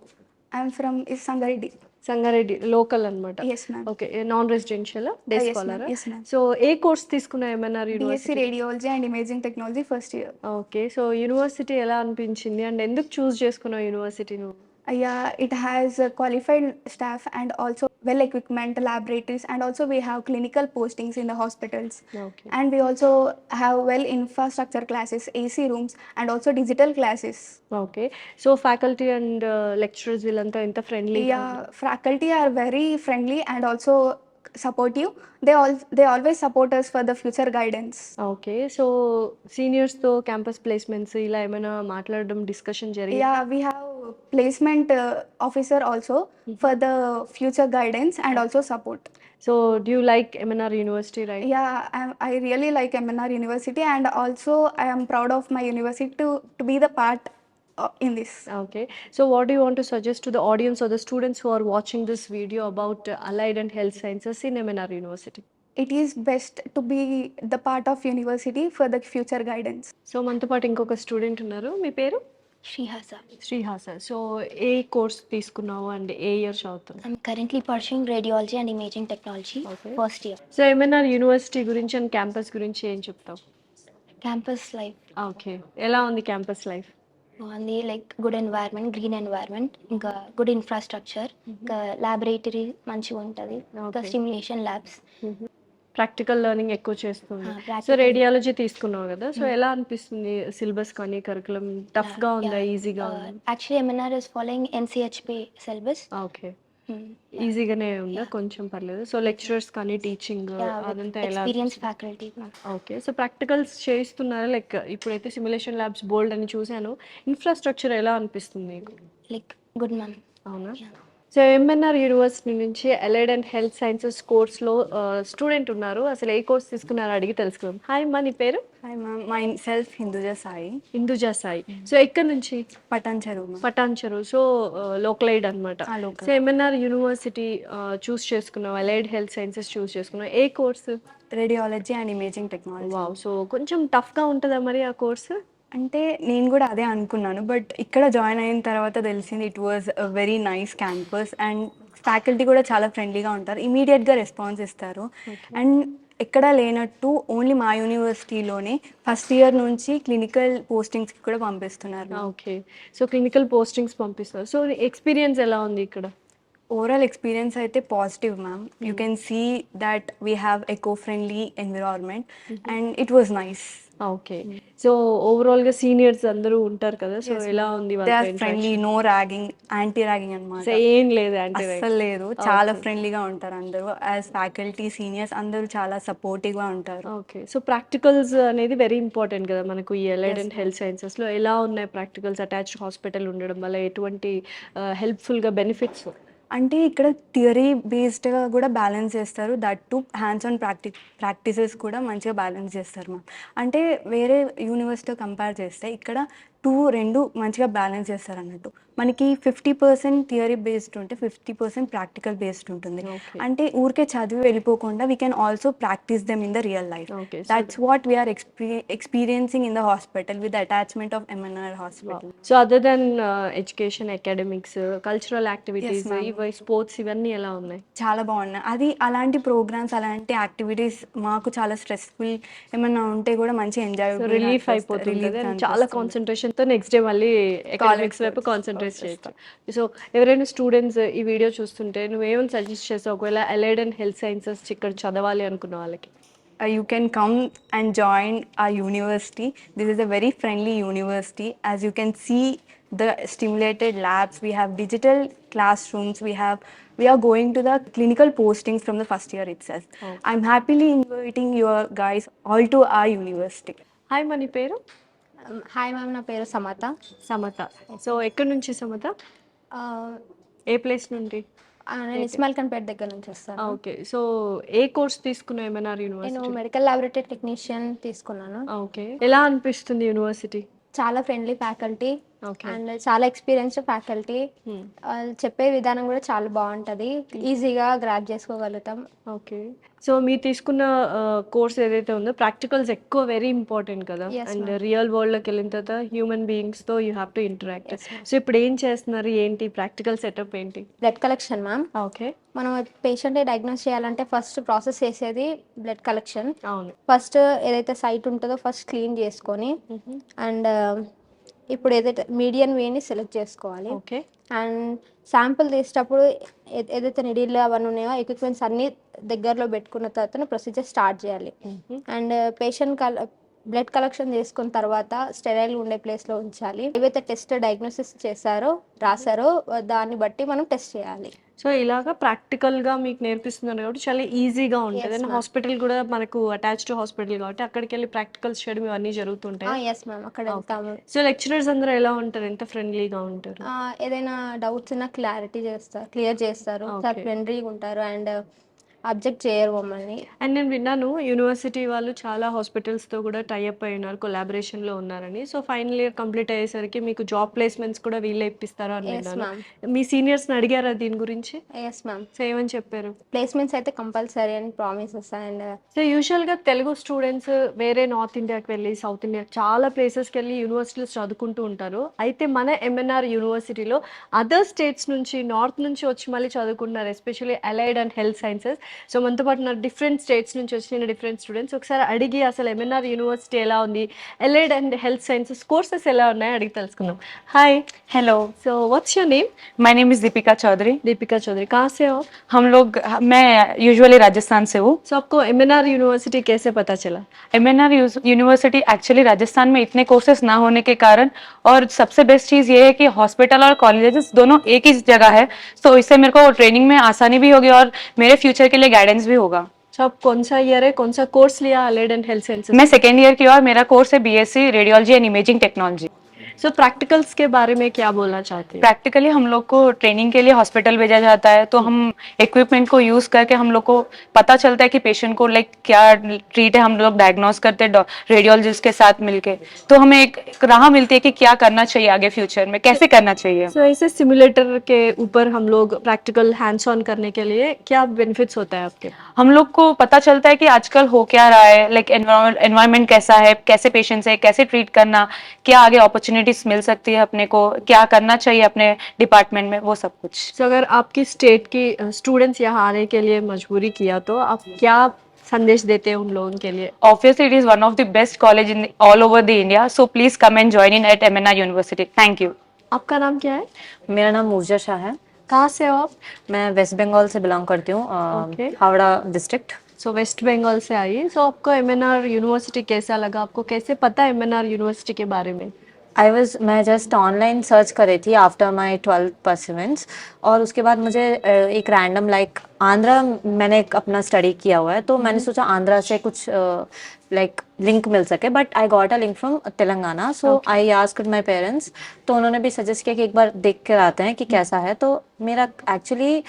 D: I'm from Sangareddy.
A: Sangareddy local అన్నమాట.
D: Yes ma'am.
A: Okay. Non residential day
D: Yes,
A: scholar.
D: ma'am. Yes, ma'am.
A: So ఏ కోర్స్ తీసుకున్నావు MNR
D: BSc
A: university?
D: Radiology and Imaging Technology first year.
A: Okay. So university ఎలా అనిపించింది అండ్ ఎందుకు చూస్ చేసుకున్నావు university నువ్వు?
D: Yeah, it has qualified staff and also well equipment laboratories, and also we have clinical postings in the hospitals,
A: okay.
D: and we also have well infrastructure classes, AC rooms, and also digital classes.
A: Okay. So faculty and lecturers వీళ్ళంతా ఎంత friendly?
D: Yeah, faculty are very friendly and also supportive. They always support us for the future guidance.
A: Okay. So సీనియర్స్తో campus placements ఇలా ఏమైనా మాట్లాడడం discussion జరిగింది?
D: Yeah, we have placement officer also for the future guidance and also support.
A: So do you like MNR university right?
D: Yeah, I really like MNR University, and also I am proud of my university to be the part in this.
A: Okay. So what do you want to suggest to the audience or the students who are watching this video about allied and health sciences in MNR University?
D: It is best to be the part of university for the future guidance.
A: So మనతో పాటు ఇంకొక student ఉన్నారు. మీ పేరు?
M: Shrihasa.
A: Srihasa. So ఏ course తీసుకున్నావు and A year చదువుతున్నావు?
M: I'm currently pursuing radiology and imaging technology,
A: Okay.
M: first year.
A: So MNR university గురించి and campus గురించి ఏం చెప్తావు?
M: Campus life
A: okay. ఎలా ఉంది క్యాంపస్ లైఫ్?
M: బాగుంది, like good environment, green environment, ఇంకా గుడ్ ఇన్ఫ్రాస్ట్రక్చర్, ఇంకా ల్యాబొరేటరీ మంచిగా ఉంటుంది, ఇంకా
A: Okay.
M: Stimulation labs.
A: Practical learning ఎక్కువ చేస్తుంది. So
M: practical.
A: రేడియాలజీ తీసుకున్నావు కదా, సో ఎలా అనిపిస్తుంది సిలబస్ కానీ కరికులం టఫ్గా ఉందా ఈజీగా ఉందా?
M: Actually MNR is following NCHP syllabus.
A: Okay. ఈజీగానే ఉందా? కొంచెం పర్లేదు. సో లెక్చరర్స్ కానీ టీచింగ్ అదంతా ఎలా?
M: Experience faculty.
A: Okay. So practicals చేస్తున్నారా? లైక్ ఇప్పుడైతే సిమ్యులేషన్ ల్యాబ్స్ బోల్డ్ అని చూశాను. ఇన్ఫ్రాస్ట్రక్చర్ ఎలా అనిపిస్తుంది నీకు?
M: Like good ma'am.
A: అవునా? సో ఎంఎన్ఆర్ యూనివర్సిటీ నుంచి అలైడ్ అండ్ హెల్త్ సైన్సెస్ కోర్స్లో స్టూడెంట్ ఉన్నారు. అసలు ఏ కోర్స్ తీసుకున్నారో అడిగి తెలుసుకుందాం. హాయ్ అమ్మా, నీ పేరు?
G: Hi ma'am, myself Hinduja Sai,
A: Induja Sai. So ఎక్కడి నుంచి?
G: Patancheru ma'am.
A: Patancheru. So localite అనమాట.
G: Local.
A: So MNR university choose చేసుకున్నావు, అలైడ్ హెల్త్ సైన్సెస్ చూస్ చేసుకున్నావు. ఏ course?
G: Radiology and Imaging Technology.
A: Wow. So కొంచెం టఫ్గా ఉంటుందా మరి ఆ కోర్సు?
G: అంటే నేను కూడా అదే అనుకున్నాను, బట్ ఇక్కడ జాయిన్ అయిన తర్వాత తెలిసింది it was a very nice campus, and faculty కూడా చాలా ఫ్రెండ్లీగా ఉంటారు, ఇమీడియట్గా రెస్పాన్స్ ఇస్తారు. అండ్ ఎక్కడ లేనట్టు ఓన్లీ మా యూనివర్సిటీలోనే ఫస్ట్ ఇయర్ నుంచి క్లినికల్ పోస్టింగ్స్కి కూడా పంపిస్తున్నారు.
A: ఓకే. సో క్లినికల్ పోస్టింగ్స్ పంపిస్తారు. సో ఎక్స్పీరియన్స్ ఎలా ఉంది ఇక్కడ?
G: ఓవరాల్ ఎక్స్పీరియన్స్ అయితే positive ma'am. You can see that we have eco friendly environment and it was nice.
A: Okay. So overall గా సీనియర్స్ అందరూ ఉంటారు కదా, సో ఎలా ఉంది?
G: They are friendly, no ragging, anti ragging అనమాట.
A: ఏం లేదు,
G: అసలు లేదు, చాలా ఫ్రెండ్లీగా ఉంటారు అందరూ. యాజ్ ఫ్యాకల్టీ సీనియర్స్ అందరూ చాలా సపోర్టివ్గా ఉంటారు.
A: ఓకే. సో ప్రాక్టికల్స్ అనేది వెరీ ఇంపార్టెంట్ కదా మనకు ఈ అలైడ్ అండ్ హెల్త్ సైన్సెస్ లో. ఎలా ఉన్నాయి ప్రాక్టికల్స్? అటాచ్డ్ హాస్పిటల్ ఉండడం వల్ల ఎటువంటి హెల్ప్ఫుల్ గా బెనిఫిట్స్?
G: అంటే ఇక్కడ థియరీ బేస్డ్గా కూడా బ్యాలెన్స్ చేస్తారు, that to hands on practices కూడా మంచిగా బ్యాలెన్స్ చేస్తారు మ్యామ్. అంటే వేరే యూనివర్సిటీతో కంపేర్ చేస్తే ఇక్కడ రెండు మంచిగా బ్యాలెన్స్ చేస్తారు అన్నట్టు. మనకి 50% థియరీ బేస్డ్ ఉంటే 50% ప్రాక్టికల్ బేస్డ్ ఉంటుంది. అంటే ఊరికే చదివి వెళ్ళిపోకుండా we can also practise them in the real life. That's what we are experiencing in the hospital with attachment of MNR hospital.
A: So other than education, academics, cultural activities, ఇవి sports ఇవన్నీ ఎలా ఉన్నాయి?
G: చాలా బాగున్నాయి. అది అలాంటి ప్రోగ్రామ్స్, అలాంటి యాక్టివిటీస్ మాకు చాలా స్ట్రెస్ఫుల్ ఏమన్నా ఉంటే కూడా మంచి ఎంజాయ్,
A: రిలీఫ్ అయిపోతుంది. చాలా కాన్సన్ట్రేషన్ తో నెక్స్ట్ డే మళ్ళీ ఎకనామిక్స్ వైపు కాన్సన్ట్రేట్ చేయొచ్చు. సో ఎవరైనా స్టూడెంట్స్ ఈ వీడియో చూస్తుంటే నువ్వేమైనా సజెస్ట్ చేస్తావు ఒకవేళ అలైడ్ అండ్ హెల్త్ సైన్సెస్ ఇక్కడ చదవాలి అనుకున్న వాళ్ళకి?
G: You can come and join our university. This is a very friendly university. As you can see the stimulated labs, we have digital classrooms, we are going to the clinical postings from the first year itself. I'm happily inviting you guys all to our university.
A: Hi, money పేరు?
I: Hi ma'am, నా పేరు Samata.
A: Samata. So ఎక్కడి నుంచి సమత? ఏ place నుండి?
I: నేను ఇస్మాయిల్ఖాన్పేట దగ్గర నుంచి వస్తాను.
A: ఓకే. సో ఏ కోర్స్ తీసుకున్నావు ఎంఎన్ఆర్
I: నేను
A: యూనివర్సిటీ?
I: మెడికల్ ల్యాబొరేటరీ టెక్నీషియన్ తీసుకున్నాను.
A: ఓకే. ఎలా అనిపిస్తుంది యూనివర్సిటీ?
I: చాలా ఫ్రెండ్లీ ఫ్యాకల్టీ,
A: ఓకే.
M: అండ్ చాలా ఎక్స్పీరియన్స్డ్ ఫ్యాకల్టీ. వాళ్ళు చెప్పే విధానం కూడా చాలా బాగుంటుంది, ఈజీగా గ్రాప్ చేసుకోగలుగుతాం.
A: ఓకే. సో మీరు తీసుకున్న కోర్స్ ఏదైతే ఉందో ప్రాక్టికల్స్ ఎక్కువ వెరీ ఇంపార్టెంట్ కదా!
M: Yes,
A: and
M: ma'am.
A: రియల్ వరల్డ్‌లోకి వెళ్ళిన తర్వాత హ్యూమన్ బీయింగ్స్‌తో you have to interact.
M: Yes, ma'am.
A: So ఇప్పుడు ఏం చేస్తున్నారు? ఏంటి ప్రాక్టికల్ సెటప్ ఏంటి?
M: Blood collection ma'am.
A: ఓకే.
M: మనం పేషెంట్ని డయాగ్నోస్ చేయాలంటే ఫస్ట్ ప్రాసెస్ చేసేది బ్లడ్ కలెక్షన్.
A: అవును.
M: ఫస్ట్ ఏదైతే సైట్ ఉంటుందో ఫస్ట్ క్లీన్ చేసుకొని అండ్ ఇప్పుడు ఏదైతే మీడియం వేని సెలెక్ట్ చేసుకోవాలి.
A: ఓకే.
M: అండ్ శాంపుల్ తీసేటప్పుడు ఏదైతే నిడిల్ అవన్నీ ఉన్నాయో ఎక్విప్మెంట్స్ అన్నీ దగ్గరలో పెట్టుకున్న తర్వాత ప్రొసీజర్ స్టార్ట్ చేయాలి. అండ్ పేషెంట్ బ్లడ్ కలెక్షన్ చేసుకున్న తర్వాత స్టెరైల్ ఉండే ప్లేస్లో ఉంచాలి. ఏవైతే టెస్ట్ డయాగ్నోసిస్ రాశారో దాన్ని బట్టి మనం టెస్ట్ చేయాలి.
A: సో ఇలాగా ప్రాక్టికల్‌గా మీకు నేర్పిస్తున్నారు కాబట్టి చాలా ఈజీగా ఉంటది. అండ్ హాస్పిటల్ కూడా మనకు అటాచ్డ్ హాస్పిటల్ కాబట్టి అక్కడికెళ్ళి ప్రాక్టికల్స్ చేయడం ఇవన్నీ జరుగుతుంటాయి.
M: ఎస్ మ్యామ్, అక్కడ వెళ్తాము.
A: సో లెక్చరర్స్ అందరూ ఎలా ఉంటారు? ఎంత ఫ్రెండ్లీగా ఉంటారు?
M: ఏదైనా డౌట్స్ ఉన్నా క్లియర్ చేస్తారు, చాలా ఫ్రెండ్లీగా ఉంటారు అండ్ అబ్జెక్ట్ చేయరు మమ్మల్ని.
A: అండ్ నేను విన్నాను యూనివర్సిటీ వాళ్ళు చాలా హాస్పిటల్స్‌తో కూడా టై అప్ అయి ఉన్నారు, కొలాబరేషన్‌లో ఉన్నారని. సో ఫైనల్ ఇయర్ కంప్లీట్ అయ్యేసరికి మీకు జాబ్ ప్లేస్‌మెంట్స్ కూడా వీళ్ళే ఇప్పిస్తారు అని
M: ఎస్
A: విన్నాను.
M: మ్యామ్.
A: మీ సీనియర్స్‌ని అడిగారా దీని గురించి?
M: Yes ma'am.
A: సో ఏమని చెప్పారు?
M: ప్లేస్మెంట్స్ అయితే కంపల్సరీ అని ప్రామిసెస్. అండ్
A: సో యూజువల్‌గా తెలుగు స్టూడెంట్స్ వేరే నార్త్ ఇండియాకి వెళ్ళి, సౌత్ ఇండియా చాలా ప్లేసెస్‌కి వెళ్ళి యూనివర్సిటీలో చదువుకుంటూ ఉంటారు. అయితే మన ఎంఎన్ఆర్ యూనివర్సిటీలో అదర్ స్టేట్స్ నుంచి, నార్త్ నుంచి వచ్చి మళ్ళీ చదువుకుంటున్నారు. Especially allied and health sciences. So మనతో పాటు ఉన్న డిఫరెంట్ స్టేట్స్ నుంచి వచ్చిన డిఫరెంట్ స్టూడెంట్స్ ఒకసారి అడిగి అసలు ఎంఎన్ఆర్ యూనివర్సిటీ ఎలా ఉంది, allied and health sciences courses ఎలా ఉన్నాయి అడిగి తెలుసుకుందాం. Hi.
H: Hello,
A: so what's your name?
H: My name is Deepika Chaudhary.
A: Deepika Chaudhary. कहाँ से हो?
H: मैं यूजुअली राजस्थान से हूँ.
A: सो आपको एमएनआर यूनिवर्सिटी कैसे पता चला?
H: एमएनआर यूनिवर्सिटी एक्चुअली राजस्थान में इतने कोर्सेज ना होने के कारण, और सबसे बेस्ट चीज़ ये है कि हॉस्पिटल और कॉलेजेस दोनों एक ही जगह है, तो इससे मेरे को ट्रेनिंग में आसानी भी होगी और मेरे फ्यूचर के लिए गाइडेंस भी होगा.
A: सो आप कौन सा ईयर है, कौन सा कोर्स लिया अलाइड एंड हेल्थ साइंसेस?
H: मैं सेकेंड ईयर की और मेरा कोर्स है BSc radiology and imaging technology.
A: So practicals के बारे में क्या बोलना चाहते हैं?
H: प्रैक्टिकली हम लोग को ट्रेनिंग के लिए हॉस्पिटल भेजा जाता है, तो हम इक्विपमेंट को यूज करके हम लोग को पता चलता है कि पेशेंट को क्या ट्रीट है, हम लोग डायग्नोस करते हैं रेडियोलॉजिस्ट के साथ मिलके, तो हमें एक राह मिलती है कि क्या करना चाहिए आगे फ्यूचर में, कैसे करना चाहिए.
A: सो ऐसे सिमुलेटर के ऊपर हम लोग प्रैक्टिकल हैंड्स ऑन करने के लिए क्या बेनिफिट्स होता है आपके?
H: हम लोग को पता चलता है कि आजकल हो क्या रहा है, लाइक एनवायरनमेंट कैसा है, कैसे पेशेंट्स है, कैसे ट्रीट करना, क्या आगे अपॉर्चुनिटीज मिल सकती है अपने को, क्या करना चाहिए अपने डिपार्टमेंट में, वो सब कुछ.
A: सो अगर आपकी स्टेट की स्टूडेंट्स यहाँ आने के लिए मजबूरी किया तो आप क्या संदेश देते हैं उन लोगों के लिए?
H: Obviously, it is one of the best college in all over the India, so please come and join in at MNR University. Thank you.
A: आपका नाम क्या है?
N: मेरा नाम ऊर्जा शाह है.
A: कहाँ से हो आप?
N: मैं वेस्ट बंगाल से बिलोंग करती हूँ,
A: Okay.
N: हावड़ा डिस्ट्रिक्ट.
A: सो वेस्ट बंगाल से आई. सो आपको एमएनआर यूनिवर्सिटी कैसा लगा? आपको कैसे पता है एमएनआर यूनिवर्सिटी के बारे में?
N: मैं जस्ट ऑनलाइन सर्च कर रही थी आफ्टर माई 12th परसिवेंस, और उसके बाद मुझे एक रैंडम लाइक आंध्रा मैंने अपना स्टडी किया हुआ है, तो मैंने सोचा आंध्रा से कुछ लाइक लिंक मिल सके, but I got a link from Telangana, so I asked my parents, तो उन्होंने भी सजेस्ट किया कि एक बार देख कर आते हैं कि कैसा है. तो मेरा actually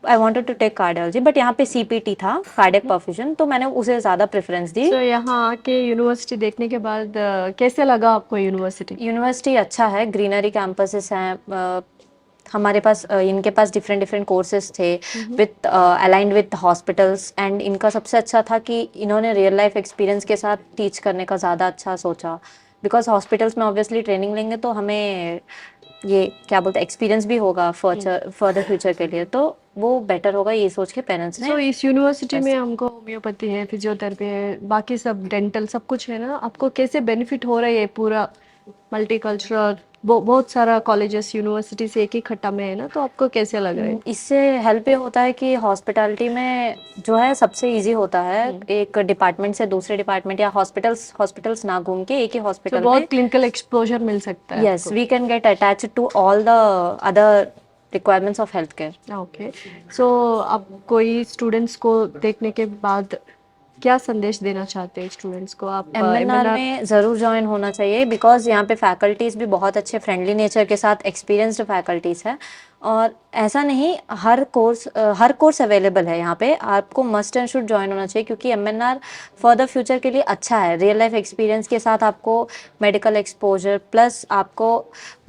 N: I wanted to take cardiology, but यहाँ पे CPT था, कार्डियक परफ्यूजन, तो मैंने उसे ज़्यादा प्रेफरेंस दी.
A: तो यहाँ आके यूनिवर्सिटी देखने के बाद कैसे लगा आपको यूनिवर्सिटी?
N: यूनिवर्सिटी अच्छा है, ग्रीनरी कैंपसेस हैं, हमारे पास इनके पास डिफरेंट कोर्सेज थे with aligned with hospitals, and इनका सबसे अच्छा था कि इन्होंने रियल लाइफ एक्सपीरियंस के साथ टीच करने का ज़्यादा अच्छा सोचा, बिकॉज हॉस्पिटल्स में ऑब्वियसली ट्रेनिंग लेंगे तो हमें ये क्या बोलते हैं एक्सपीरियंस भी होगा फर्दर फ्यूचर के लिए, तो वो बेटर होगा ये सोच के पेरेंट्स ने.
A: सो इस यूनिवर्सिटी में हमको होम्योपैथी है, फिजियोथेरेपी है, बाकी सब डेंटल सब कुछ है ना, आपको कैसे बेनिफिट हो रहा है? ये पूरा मल्टीकल्चरल बहुत सारा कॉलेजेस यूनिवर्सिटी से एक ही खट्टा में है ना, तो आपको कैसे लग रहा है?
N: इससे हेल्प ये होता है कि हॉस्पिटैलिटी में जो है सबसे इजी होता है एक डिपार्टमेंट से दूसरे डिपार्टमेंट या हॉस्पिटल्स ना घूम के एक ही हॉस्पिटल
A: बहुत क्लिनिकल एक्सपोजर मिल सकता है.
N: Yes, we can get attached to all the other requirements of health care.
A: Okay. So अब कोई स्टूडेंट्स को देखने के बाद क्या संदेश देना चाहते हैं स्टूडेंट्स को आप?
N: एमएनआर में ज़रूर ज्वाइन होना चाहिए बिकॉज यहाँ पे फैकल्टीज़ भी बहुत अच्छे फ्रेंडली नेचर के साथ एक्सपीरियंस्ड फैकल्टीज़ है। और ऐसा नहीं, हर कोर्स अवेलेबल है यहाँ पे, आपको मस्ट एंड शुड ज्वाइन होना चाहिए क्योंकि एमएनआर फॉर द फ्यूचर के लिए अच्छा है। रियल लाइफ एक्सपीरियंस के साथ आपको मेडिकल एक्सपोजर प्लस आपको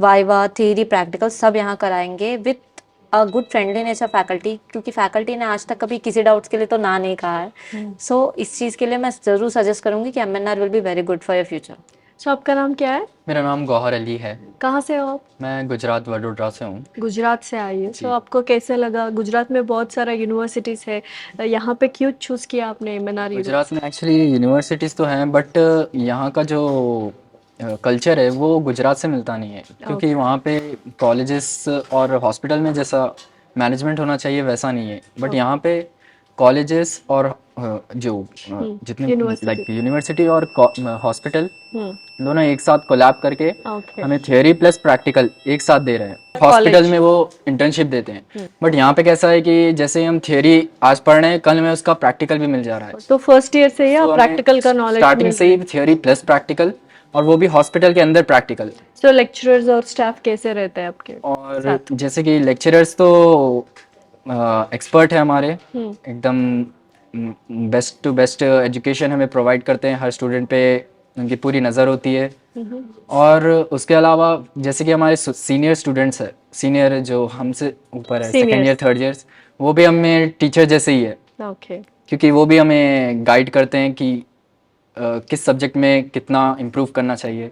N: वाइवा थ्योरी प्रैक्टिकल सब यहाँ कराएंगे with a good friendly nature faculty, क्योंकि फैकल्टी ने आज तक कभी किसी डाउट्स के लिए तो ना नहीं कहा है। सो इस चीज़ के लिए मैं ज़रूर सजेस्ट करूँगी कि MNR will be very good for your future.
A: So आपका नाम क्या है?
C: मेरा नाम गौहर अली है।
A: कहाँ से हो आप?
C: मैं गुजरात वडोदरा से हूँ।
A: गुजरात से आई है। सो आपको कैसे लगा? गुजरात में बहुत सारा यूनिवर्सिटीज़ है, यहाँ पे क्यों चूज़ किया आपने एमएनआर?
C: गुजरात में एक्चुअली यूनिवर्सिटीज़ तो हैं बट यहाँ का जो कल्चर है वो गुजरात से मिलता नहीं है, क्योंकि वहाँ पे कॉलेजेस और हॉस्पिटल में जैसा मैनेजमेंट होना चाहिए वैसा नहीं है। बट यहाँ पे कॉलेजेस और जो जितने लाइक यूनिवर्सिटी और हॉस्पिटल दोनों एक साथ कोलैब करके हमें थियोरी प्लस प्रैक्टिकल एक साथ दे रहे हैं। हॉस्पिटल में वो इंटर्नशिप देते हैं, बट यहाँ पे कैसा है कि जैसे हम थियोरी आज पढ़ रहे हैं कल में उसका प्रैक्टिकल भी मिल जा रहा है।
A: तो फर्स्ट ईयर से ही प्रैक्टिकल का नॉलेज
C: स्टार्टिंग से ही थियोरी प्लस प्रैक्टिकल, और वो भी हॉस्पिटल के अंदर प्रैक्टिकल।
A: सो लेक्चरर्स और स्टाफ कैसे रहते हैं आपके?
C: और जैसे कि लेक्चरर्स तो एक्सपर्ट है हमारे, एकदम बेस्ट टू बेस्ट एजुकेशन हमें प्रोवाइड करते हैं। हर स्टूडेंट पे उनकी पूरी नज़र होती है। और उसके अलावा जैसे कि हमारे सीनियर स्टूडेंट्स है, सीनियर जो हमसे ऊपर है, सेकेंड ईयर थर्ड ईयर्स, वो भी हमें टीचर जैसे ही है। क्योंकि वो भी हमें गाइड करते हैं कि किस सब्जेक्ट में कितना इम्प्रूव करना चाहिए।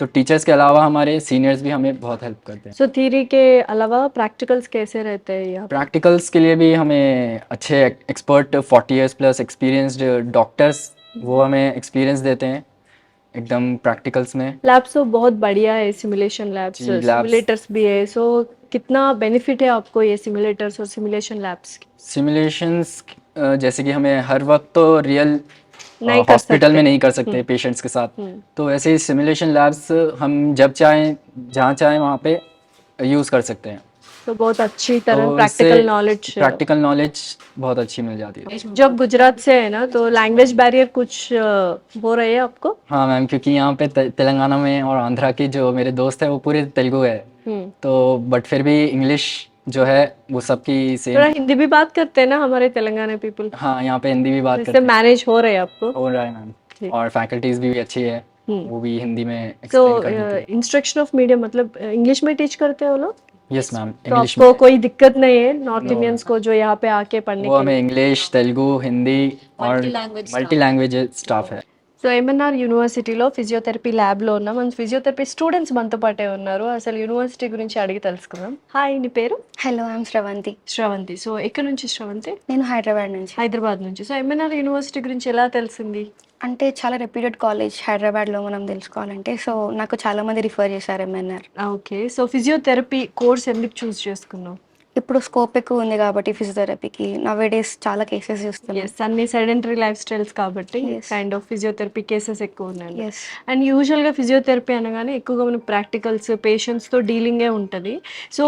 C: तो टीचर्स के अलावा हमारे सीनियर्स भी हमें बहुत हेल्प करते हैं।
A: सो थ्योरी के अलावा प्रैक्टिकल्स कैसे रहते हैं यहाँ?
C: प्रैक्टिकल्स के लिए भी हमें अच्छे expert 40 years plus experienced doctors वो हमें एक्सपीरियंस देते हैं एकदम प्रैक्टिकल्स में।
A: लैब्स तो बहुत बढ़िया है, सिमुलेशन लैब्स, सिमुलेटर्स भी है। सो कितना बेनिफिट है आपको ये सिमुलेटर्स और सिमुलेशन लैब्स?
C: सिमुलेशंस जैसे कि हमें हर वक्त तो रियल हॉस्पिटल में नहीं कर सकते पेशेंट्स के साथ, तो वैसे ही सिमुलेशन लैब्स हम जब चाहें जहाँ चाहें वहाँ पे यूज़ कर सकते हैं।
A: तो बहुत अच्छी तरह
C: तो प्रैक्टिकल नॉलेज बहुत अच्छी मिल जाती है।
A: जब गुजरात से है ना, तो लैंग्वेज बैरियर कुछ हो रही है आपको?
C: हाँ मैम, क्योंकि यहाँ पे तेलंगाना में और आंध्रा के जो मेरे दोस्त है वो पूरे तेलुगु है, तो बट फिर भी इंग्लिश जो है वो सबकी सेम।
A: थोड़ा हिंदी भी बात करते हैं ना हमारे तेलंगाना पीपल?
C: हाँ, यहाँ पे हिंदी भी बात करते हैं।
A: मैनेज हो रहे हैं आपको?
C: हो रहा है मैम, और फैकल्टीज भी अच्छी है, वो भी हिंदी में
A: तो इंस्ट्रक्शन ऑफ मीडिया मतलब इंग्लिश में टीच करते हैं वो लोग?
C: यस मैम,
A: इंग्लिश में। कोई दिक्कत नहीं है नॉर्थ इंडियंस को जो यहाँ पे आके पढ़ने
C: वो हमें इंग्लिश, तेलुगु, हिंदी और मल्टी लैंग्वेज स्टाफ है।
A: సో ఎంఎన్ఆర్ యూనివర్సిటీలో ఫిజియోథెరపీ ల్యాబ్లో ఉన్న మన ఫిజియోథెరపీ స్టూడెంట్స్ మనతో పాటే ఉన్నారు. అసలు యూనివర్సిటీ గురించి అడిగి తెలుసుకుందాం. హాయ్, నీ పేరు?
D: Hello, I'm Sravanthi.
A: Sravanthi. So ఎక్కడి నుంచి శ్రవంతి?
D: నేను హైదరాబాద్ నుంచి.
A: హైదరాబాద్ నుంచి. సో ఎంఎన్ఆర్ యూనివర్సిటీ గురించి ఎలా తెలిసింది?
D: అంటే చాలా రెప్యూటెడ్ కాలేజ్ హైదరాబాద్లో మనం తెలుసుకోవాలంటే, సో నాకు చాలామంది రిఫర్ చేశారు MNR.
A: Okay. So physiotherapy course ఎందుకు చూస్ చేసుకున్నావు?
D: ఇప్పుడు స్కోప్ ఎక్కువ ఉంది కాబట్టి ఫిజియోథెరపీకి నవేడేస్ చాలా కేసెస్ చూస్తున్నాం.
A: అన్ని సెడెంటరీ లైఫ్ స్టైల్స్ కాబట్టి కైండ్ ఆఫ్ ఫిజియోథెరపీ కేసెస్ ఎక్కువ ఉన్నాయి. అండ్ యూజువల్గా ఫిజియోథెరపీ అనగానే ఎక్కువగా మనకు ప్రాక్టికల్స్, పేషెంట్స్తో డీలింగే ఉంటుంది. సో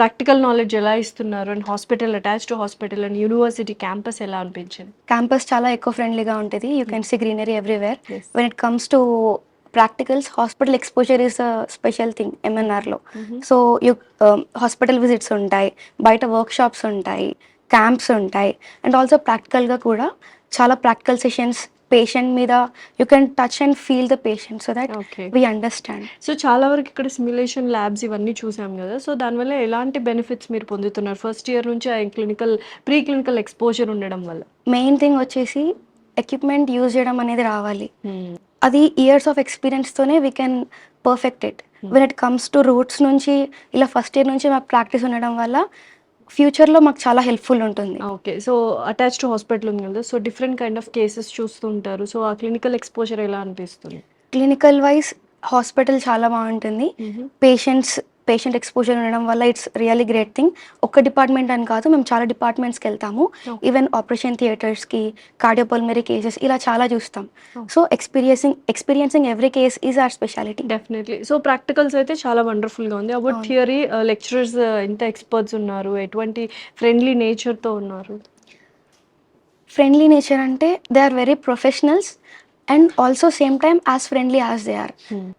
A: ప్రాక్టికల్ నాలెడ్జ్ ఎలా ఇస్తున్నారు? And hospital, attach to hospital and university campus ఎలా అనిపించింది?
D: క్యాంపస్ చాలా ఎకో ఫ్రెండ్లీగా ఉంటుంది. You can see greenery everywhere. When it comes to practicals, hospital exposure is a special thing ఎంఎన్ఆర్లో. సో హాస్పిటల్ విజిట్స్ ఉంటాయి, బయట వర్క్షాప్స్ ఉంటాయి, క్యాంప్స్ ఉంటాయి, అండ్ ఆల్సో ప్రాక్టికల్గా కూడా చాలా ప్రాక్టికల్ సెషన్స్ పేషెంట్ మీద you can touch and feel the patient so that we understand.
A: So చాలా వరకు ఇక్కడ సిమ్యులేషన్ ల్యాబ్స్ ఇవన్నీ చూసాం కదా, సో దానివల్ల ఎలాంటి బెనిఫిట్స్ మీరు పొందుతున్నారు? ఫస్ట్ ఇయర్ నుంచి ప్రీ క్లినికల్ ఎక్స్పోజర్ ఉండడం వల్ల
D: మెయిన్ థింగ్ వచ్చేసి ఎక్విప్మెంట్ యూజ్ చేయడం అనేది రావాలి. అది ఇయర్స్ ఆఫ్ ఎక్స్పీరియన్స్తోనే we can perfect it. When it comes to roots నుంచి ఇలా ఫస్ట్ ఇయర్ నుంచి మాకు ప్రాక్టీస్ ఉండడం వల్ల ఫ్యూచర్లో మాకు చాలా హెల్ప్ఫుల్ ఉంటుంది.
A: Okay. So attach to hospital ఉంది కదా, so different kind of cases చూస్తుంటారు. సో ఆ క్లినికల్ ఎక్స్పోజర్ ఎలా అనిపిస్తుంది?
D: క్లినికల్ వైజ్ హాస్పిటల్ చాలా బాగుంటుంది. పేషెంట్ ఎక్స్పోజర్ ఉండడం వల్ల ఇట్స్ రియల్లీ గ్రేట్ థింగ్. ఒక్క డిపార్ట్మెంట్ అని కాదు, మేము చాలా డిపార్ట్మెంట్స్కి వెళ్తాము. ఈవెన్ ఆపరేషన్ థియేటర్స్కి, కార్డియోపల్మరీ కేసెస్ ఇలా చాలా చూస్తాం. So experiencing every case is our speciality.
A: Definitely. So practicals అయితే చాలా వండర్ఫుల్గా ఉంది. అబౌట్ థియరీ, లెక్చరర్స్ ఎంత ఎక్స్పర్ట్స్ ఉన్నారు, ఎటువంటి ఫ్రెండ్లీ నేచర్తో ఉన్నారు?
D: ఫ్రెండ్లీ నేచర్ అంటే they are very professionals and also same time as friendly as they are.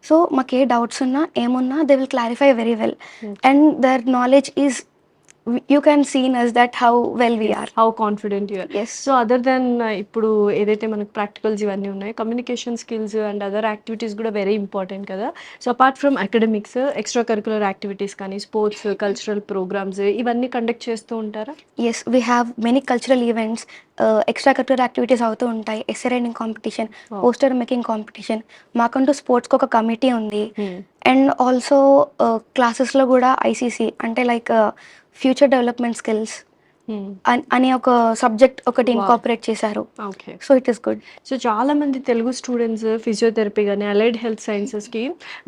D: So మాకు ఏ డౌట్స్ ఉన్నా ఏమున్నా they will clarify very well and their knowledge is you can seen us that how well we are.
A: How confident you are.
D: Yes.
A: So other than ఇప్పుడు ఏదైతే మనకు practicals ఇవన్నీ ఉన్నాయి, communication skills and other activities కూడా very important కదా. So apart from academics extra curricular activities కానీ sports cultural programmes ఇవన్నీ conduct చేస్తూ ఉంటారా?
D: Yes, we have many cultural events, extra curricular activities అవుతూ ఉంటాయి. Essay writing competition, poster making competition, మాకంటూ స్పోర్ట్స్కి ఒక కమిటీ ఉంది. అండ్ ఆల్సో క్లాసెస్లో కూడా ఐసీసీ అంటే లైక్ ఫ్యూచర్ డెవలప్మెంట్ స్కిల్స్ అని ఒక సబ్జెక్ట్ ఒకటి ఇన్కార్పొరేట్ చేశారు.
A: Okay,
D: so it is good.
A: So చాలా మంది తెలుగు స్టూడెంట్స్ ఫిజియోథెరపీ కానీ అలైడ్ హెల్త్ సైన్సెస్కి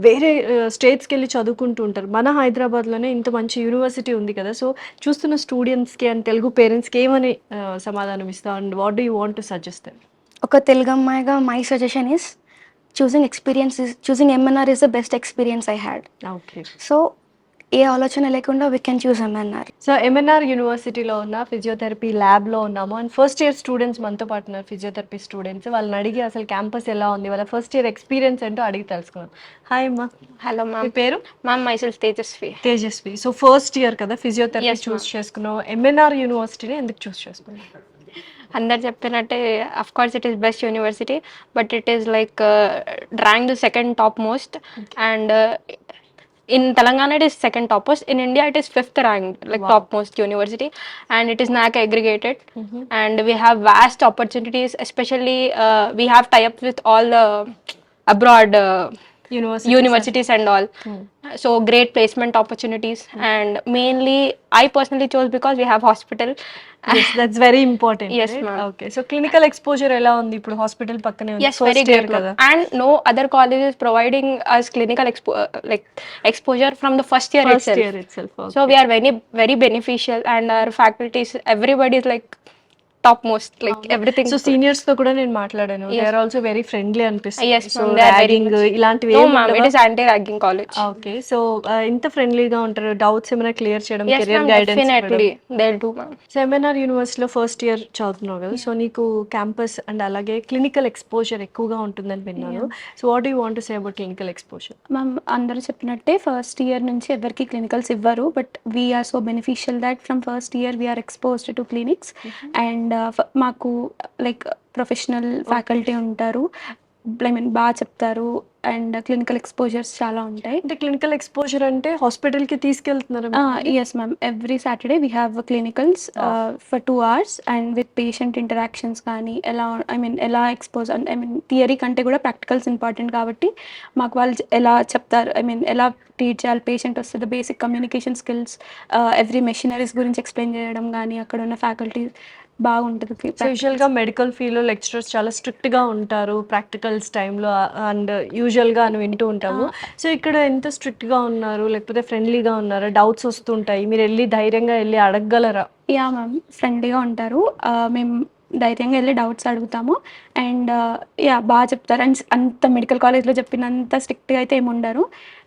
A: వేరే స్టేట్స్కి వెళ్ళి చదువుకుంటూ ఉంటారు. మన హైదరాబాద్లోనే ఇంత మంచి యూనివర్సిటీ ఉంది కదా. సో చూస్తున్న స్టూడెంట్స్కి అండ్ తెలుగు పేరెంట్స్కి ఏమని సమాధానం ఇస్తాం and what do you want to suggest?
D: ఒక తెలుగు అమ్మాయిగా my suggestion is choosing MNR is the best experience I had.
A: Okay,
D: so ఏ ఆలోచన లేకుండా we can choose MNR.
A: So MNR యూనివర్సిటీలో ఉన్న ఫిజియోథెరపీ ల్యాబ్లో ఉన్నాము అండ్ ఫస్ట్ ఇయర్ స్టూడెంట్స్ మనతో పాటు ఉన్నారు. ఫిజియోథెరపీ స్టూడెంట్స్ వాళ్ళని అడిగి అసలు క్యాంపస్ ఎలా ఉంది, వాళ్ళ ఫస్ట్ ఇయర్ ఎక్స్పీరియన్స్ ఏంటో అడిగి తెలుసుకున్నాం. హాయ్ అమ్మా.
M: హలో
A: మీ
M: మ్యామ్.
A: పేరు?
M: Ma'am myself Tejaswi.
A: Tejaswi. So first year కదా ఫిజియోథెరపీ
M: Yes,
A: చూస్ చేసుకున్నావు. ఎంఎన్ఆర్ యూనివర్సిటీని ఎందుకు చూస్ చేసుకున్నావు?
M: అందరు చెప్పినట్టే of course it is best university, but it is like rank the second top most and in Telangana it is second topmost, in India it is fifth ranked like topmost university and it is NAC aggregated and we have vast opportunities, especially we have tie-ups with all the abroad universities and all. So great placement opportunities and mainly I personally chose because we have hospital.
A: Yes, that's very important.
M: Yes,
A: right?
M: ma'am.
A: Okay, so clinical exposure ఎలా ఉంది ఇప్పుడు? Hospital పక్కనే ఉంది.
M: Yes, very good, ma'am. And no other college is providing us clinical like exposure from the first year itself.
A: Year itself. Okay.
M: So we are very beneficial and our faculties, everybody is like top most, like everything.
A: So seniors తో కూడా నేను మాట్లాడాను. They are also very friendly అనిపిస్తుంది.
M: Yes,
A: so
M: ma'am, they are very
A: ragging ఇలాంటివి
M: No,
A: ఏమి
M: ma'am,
A: ఉండవా?
M: it is anti-ragging college.
A: Okay, so ఇంత ఫ్రెండ్లీగా ఉంటారు. డౌట్స్ ఏమైనా క్లియర్ చేయడం,
M: Yes,
A: career
M: ma'am,
A: guidance
M: definitely they'll do, ma'am.
A: So MNR యూనివర్సిటీలో ఫస్ట్ ఇయర్ చదువుతున్నావు కదా. సో నీకు క్యాంపస్ అండ్ అలాగే క్లినికల్ ఎక్స్పోజర్ ఎక్కువగా ఉంటుందని విన్నాను. So what do you want to say about clinical exposure?
D: Ma'am అందరూ చెప్పినట్టే ఫస్ట్ ఇయర్ నుంచి ఎవరికి క్లినికల్స్ ఇవ్వరు, but we are so beneficial that from first year we are exposed to clinics and మాకు లైక్ ప్రొఫెషనల్ ఫ్యాకల్టీ ఉంటారు, ఐ మీన్ బాగా చెప్తారు and clinical exposures చాలా ఉంటాయి.
A: అంటే క్లినికల్ ఎక్స్పోజర్ అంటే హాస్పిటల్కి తీసుకెళ్తున్నారు?
D: Yes ma'am, every Saturday we have clinicals for 2 hours and with patient interactions కానీ ఎలా ఎక్స్పోజ్ థియరీ కంటే కూడా ప్రాక్టికల్స్ ఇంపార్టెంట్ కాబట్టి మాకు వాళ్ళు ఎలా చెప్తారు, ఎలా ట్రీట్ చేయాలి పేషెంట్ వస్తే the basic communication skills, every machineries గురించి ఎక్స్ప్లెయిన్ చేయడం కానీ అక్కడ ఉన్న ఫ్యాకల్టీ బాగుంటుంది.
A: యూజువల్గా మెడికల్ ఫీల్డ్లో లెక్చరర్స్ చాలా స్ట్రిక్ట్గా ఉంటారు ప్రాక్టికల్స్ టైంలో అండ్ యూజువల్గా అని వింటూ ఉంటాము. సో ఇక్కడ ఎంత స్ట్రిక్ట్గా ఉన్నారు, లేకపోతే ఫ్రెండ్లీగా ఉన్నారా? డౌట్స్ వస్తుంటాయి, మీరు వెళ్ళి ధైర్యంగా వెళ్ళి అడగగలరా?
D: యా మ్యామ్, ఫ్రెండ్లీగా ఉంటారు. మేము ధైర్యంగా వెళ్ళి డౌట్స్ అడుగుతాము అండ్ బాగా చెప్తారు. అండ్ అంత మెడికల్ కాలేజ్లో చెప్పినంత స్ట్రిక్ట్గా అయితే ఏమి ఉండరు.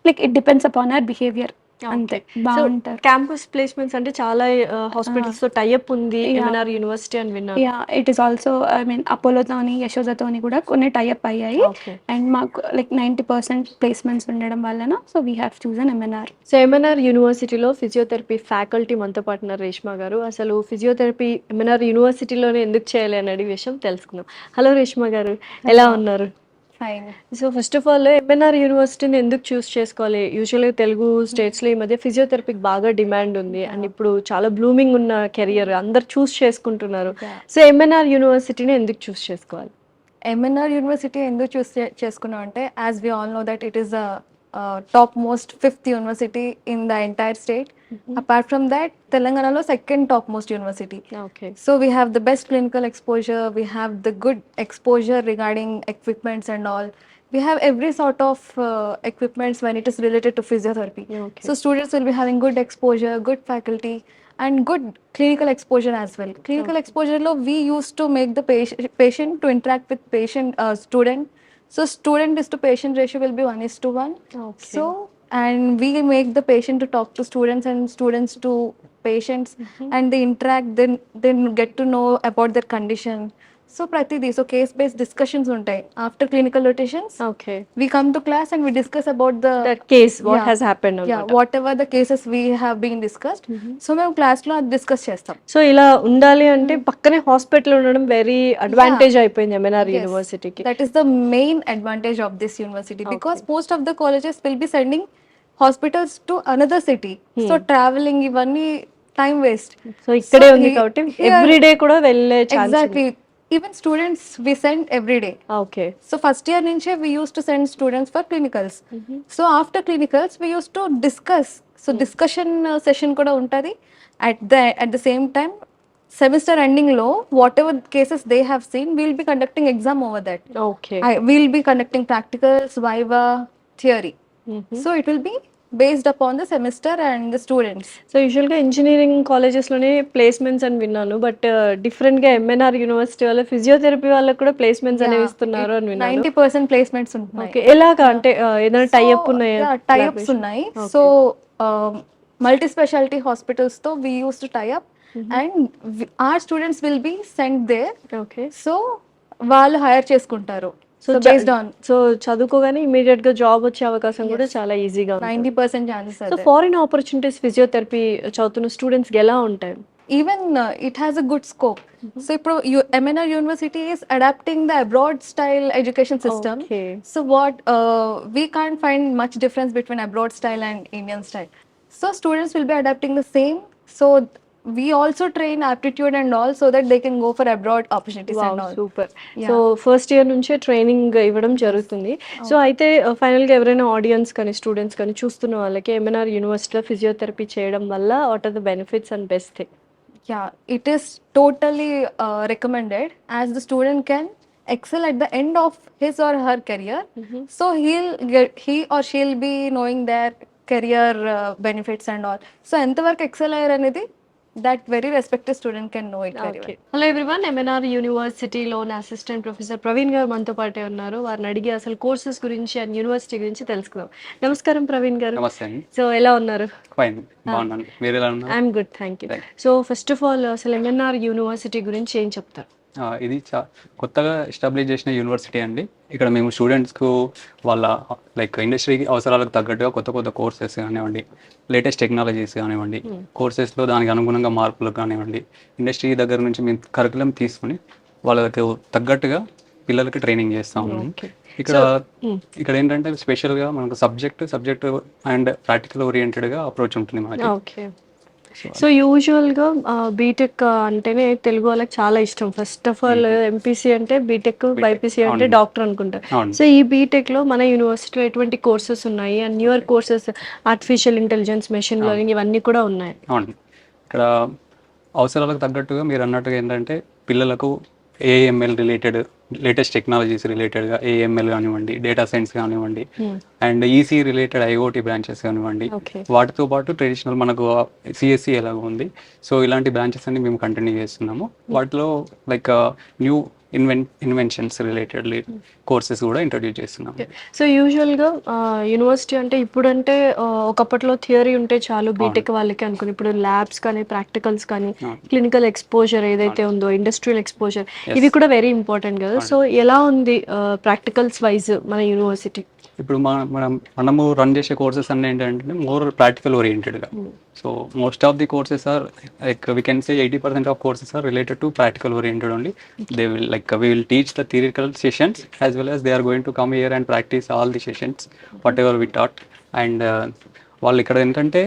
D: Like it depends upon our behaviour, అంతే. బాగుంటారు.
A: క్యాంపస్ ప్లేస్మెంట్స్ అంటే చాలా హాస్పిటల్స్ తో టైఅప్ ఉంది ఎంఎన్ఆర్ యూనివర్సిటీ అని విన్నాను.
D: ఇట్ ఈస్ ఆల్సో అపోలోతోని యశోదతోని కూడా కొన్ని టైఅప్ అయ్యాయి అండ్ మాకు లైక్ 90% ప్లేస్మెంట్స్ ఉండడం వలన so we have chosen MNR.
A: So MNR యూనివర్సిటీలో ఫిజియోథెరపీ ఫ్యాకల్టీ మనతో పాటు ఉన్నారు రేష్మా గారు. అసలు ఫిజియోథెరపీ ఎంఎన్ఆర్ యూనివర్సిటీలోనే ఎందుకు చేయాలి అనే విషయం తెలుసుకుందాం. హలో రేష్మా గారు, ఎలా ఉన్నారు?
I: Fine.
A: So first of all MNR యూనివర్సిటీని ఎందుకు చూస్ చేసుకోవాలి? యూజువల్గా తెలుగు స్టేట్స్లో ఈ మధ్య ఫిజియోథెరపీకి బాగా డిమాండ్ ఉంది అండ్ ఇప్పుడు చాలా బ్లూమింగ్ ఉన్న కెరియర్, అందరు చూస్ చేసుకుంటున్నారు. సో ఎంఎన్ఆర్ యూనివర్సిటీని ఎందుకు చూస్ చేసుకోవాలి?
I: ఎంఎన్ఆర్ యూనివర్సిటీ ఎందుకు చూస్ చేసుకున్నాం అంటే as we all know that it is the top most 5th university in the entire state. Apart from that తెలంగాణలో second top most university.
A: Okay,
I: So we have the best clinical exposure, we have the good exposure regarding equipments and all. We have every sort of equipments when it is related to physiotherapy.
A: Okay.
I: So students will be having good exposure, good faculty and good clinical exposure as well. Clinical exposure lo we used to make the patient to interact with patient student. So student is to patient ratio will be 1:1.
A: Okay.
I: So and we make the patient to talk to students and students to patients, and they interact, then get to know about their condition. So pratidi, so case based discussions untai after clinical rotations.
A: Okay,
I: We come to class and we discuss about the
A: that case what
I: Yeah.
A: Has happened
I: yeah,
A: అన్నమాట.
I: whatever the cases we have been discussed. So మేము class లో అది discuss చేస్తాం.
A: So ఇలా ఉండాలి అంటే పక్కనే hospital ఉండడం వెరీ అడ్వాంటేజ్ అయిపోయింది ఎంఎన్ఆర్
I: Yes.
A: యూనివర్సిటీకి.
I: That is the main advantage of this university, because most of the colleges will be sending hospitals to another city. So traveling ఇవన్నీ time waste.
A: సో ఇక్కడే
I: So
A: ఉంది
I: he-
A: కాబట్టి
I: here-
A: everyday కూడా వెళ్ళే chance.
I: Exactly. Even students we send every day.
A: Okay,
I: So first year ninche we used to send students for clinicals. So after clinicals we used to discuss. So discussion session kuda untadi. At the same time, semester ending lo whatever cases they have seen, we'll be conducting exam over that.
A: Okay.
I: We'll be conducting practicals, viva, theory. So it will be based upon the semester and the students.
A: So యూజువల్గా engineering కాలేజెస్లోనే placements అని విన్నాను, but డిఫరెంట్గా MNR university వల్ల physiotherapy వాళ్ళకి కూడా placements అనేవి ఇస్తున్నారు అని విన్నాను.
I: 90% placements ఉంటున్నాయి.
A: ఓకే, ఎలాగా అంటే ఏదైనా టైఅప్ ఉన్నాయా?
I: టైఅప్స్ ఉన్నాయి. సో మల్టీ స్పెషాలిటీ హాస్పిటల్స్ తో we use to tie up, and our students will be sent there.
A: Okay,
I: so వాళ్ళు హైర్ చేసుకుంటారు. సో బేస్డ్ ఆన్
A: సో చదువుకోగానే ఇమీడియట్ గా జాబ్ వచ్చే అవకాశం కూడా చాలా ఈజీగా ఉంది.
I: 90% chances.
A: So foreign opportunities physiotherapy చదువుతున్న స్టూడెంట్స్కి ఎలా ఉంటాయి?
I: Even it has a good scope. So ఇప్పుడు MNR university is adapting the abroad style education system.
A: Okay.
I: So what we can't find much difference between abroad style and Indian style. So students will be adapting the same. So we also train aptitude and all, so that they can go for abroad opportunities and all.
A: Super. So first year నుంచే training ఇవ్వడం జరుగుతుంది. So అయితే ఫైనల్గా ఎవరైనా audience కానీ students కానీ చూస్తున్న వాళ్ళకి ఎంఎన్ఆర్ యూనివర్సిటీలో ఫిజియోథెరపీ చేయడం వల్ల what are the benefits and best thing?
I: Yeah, it is totally recommended, as the student can excel at the end of his or her career. So he or she'll be knowing their career benefits and all. So ఎంతవరకు XL అయ్యారు అనేది that very respected student can know it very well.
A: Hello everyone, MNR యూనివర్సిటీలోని assistant professor Praveen garu మనతో పాటే ఉన్నారు. వారిని అడిగి అసలు కోర్సెస్ గురించి అండ్ యూనివర్సిటీ గురించి తెలుసుకుందాం. నమస్కారం ప్రవీణ్ గారు.
B: నమస్తే అండి.
A: సో ఎలా ఉన్నారు?
B: ఫైన్, బాగున్నాను. మీరు ఎలా ఉన్నారు?
A: I'm good, thank you. So first of all అసలు ఎంఎన్ఆర్ యూనివర్సిటీ గురించి ఏం చెప్తారు?
B: ఇది కొత్తగా ఎస్టాబ్లిష్ చేసిన యూనివర్సిటీ అండి. ఇక్కడ మేము స్టూడెంట్స్కు వాళ్ళ లైక్ ఇండస్ట్రీకి అవసరాలకు తగ్గట్టుగా కొత్త కొత్త కోర్సెస్ కానివ్వండి, లేటెస్ట్ టెక్నాలజీస్ కానివ్వండి, కోర్సెస్లో దానికి అనుగుణంగా మార్పులు కానివ్వండి, ఇండస్ట్రీ దగ్గర నుంచి మేము కరికులం తీసుకుని వాళ్ళకు తగ్గట్టుగా పిల్లలకి ట్రైనింగ్ చేస్తాము. ఇక్కడ ఏంటంటే స్పెషల్గా మనకు సబ్జెక్ట్ అండ్ ప్రాక్టికల్ ఓరియంటెడ్గా అప్రోచ్ ఉంటుంది మనకి.
A: ఓకే. సో యూజువల్గా బీటెక్ అంటేనే తెలుగు వాళ్ళకి చాలా ఇష్టం. ఫస్ట్ ఆఫ్ ఆల్ ఎంపీసీ అంటే బీటెక్, బైపీసీ అంటే డాక్టర్ అనుకుంటారు. సో ఈ బీటెక్లో మన యూనివర్సిటీలో ఎటువంటి కోర్సెస్ ఉన్నాయి and newer courses artificial intelligence, machine learning ఇవన్నీ కూడా ఉన్నాయి.
B: అవును, ఇక్కడ అవసరాలకు తగ్గట్టుగా మీరు అన్నట్టుగా ఏంటంటే పిల్లలకు ఏఎంఎల్ రిలేటెడ్, లేటెస్ట్ టెక్నాలజీస్ రిలేటెడ్గా ఏఎంఎల్ కానివ్వండి, డేటా సైన్స్ కానివ్వండి, and EC related IoT branches కానివ్వండి, వాటితో పాటు ట్రెడిషనల్ మనకు సిఎస్సి ఎలాగ ఉంది. సో ఇలాంటి బ్రాంచెస్ అన్ని మేము కంటిన్యూ చేస్తున్నాము. వాటిలో like new inventions related courses కూడా ఇంట్రడ్యూస్ చేస్తున్నాం.
A: సో యూజువల్గా యూనివర్సిటీ అంటే ఇప్పుడంటే ఒకప్పట్లో థియరీ ఉంటే చాలు బీటెక్ వాళ్ళకి అనుకుని, ఇప్పుడు ల్యాబ్స్ కానీ ప్రాక్టికల్స్ కానీ క్లినికల్ ఎక్స్పోజర్ ఏదైతే ఉందో, ఇండస్ట్రియల్ ఎక్స్పోజర్, ఇవి కూడా వెరీ ఇంపార్టెంట్ కదా. సో ఎలా ఉంది ప్రాక్టికల్స్ వైజ్ మన యూనివర్సిటీ?
B: ఇప్పుడు మనము రన్ చేసే కోర్సెస్ అన్నీ ఏంటంటే మోర్ ప్రాక్టికల్ ఓరియంటెడ్గా. So most of the courses are like we can say 80% of courses are related to practical oriented only. They will like we will teach the theoretical sessions as well as they are going to come here and practise all the sessions whatever we taught. And వాళ్ళు ఇక్కడ ఏంటంటే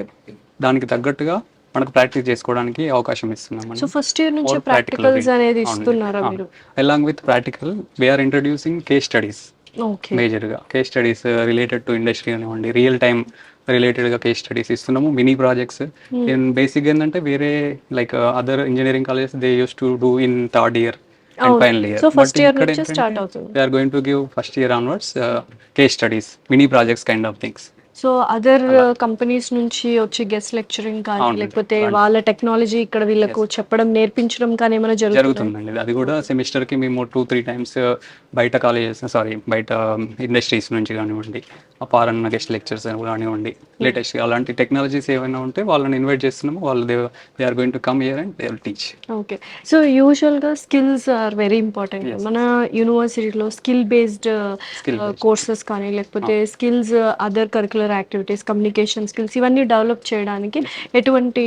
B: దానికి తగ్గట్టుగా మనకు practice చేసుకోవడానికి అవకాశం ఇస్తున్నాం.
A: So first year నుంచి ప్రాక్టికల్స్ అనేది ఇస్తున్నారా మీరు?
B: Along with practical we are introducing case studies. మేజర్గా case studies related to industry కానివ్వండి, రియల్ టైమ్ రిలేటెడ్గా కేస్ స్టడీస్ ఇస్తున్నాము, మినీ ప్రాజెక్ట్స్. బేసిక్గా ఏంటంటే వేరే like other engineering colleges they use to do in third year and final year.
A: First year నుంచి start అవుతుంది.
B: They are going to give first year onwards case studies, mini projects kind of things.
A: So other companies నుంచి వచ్చి guest lecturing కానీ
B: అవునండి.
A: లేకపోతే వాళ్ళ technology ఇక్కడ వీళ్ళకు చెప్పడం నేర్పించడం కానీ ఏమైనా
B: జరుగుతుందండి. అది కూడా సెమిస్టర్కి మేము 2-3 టైమ్స్ బయట కాలేజెస్ బయట ఇండస్ట్రీస్ నుంచి కానివ్వండి, ఫారెన్ గెస్ట్ లెక్చర్స్ కానివ్వండి, లేటెస్ట్ అలాంటి టెక్నాలజీస్ ఏమైనా ఉంటే వాళ్ళని ఇన్వైట్ చేస్తున్నాము. వాళ్ళు they are going to come here and they will teach.
A: Okay. So యూజువల్గా స్కిల్స్ ఆర్ వెరీ ఇంపార్టెంట్. మన యూనివర్సిటీలో స్కిల్ బేస్డ్ కోర్సెస్ కానీ లేకపోతే skills other curricular activities communication skills ఇవన్నీ డెవలప్ చేయడానికి ఎటువంటి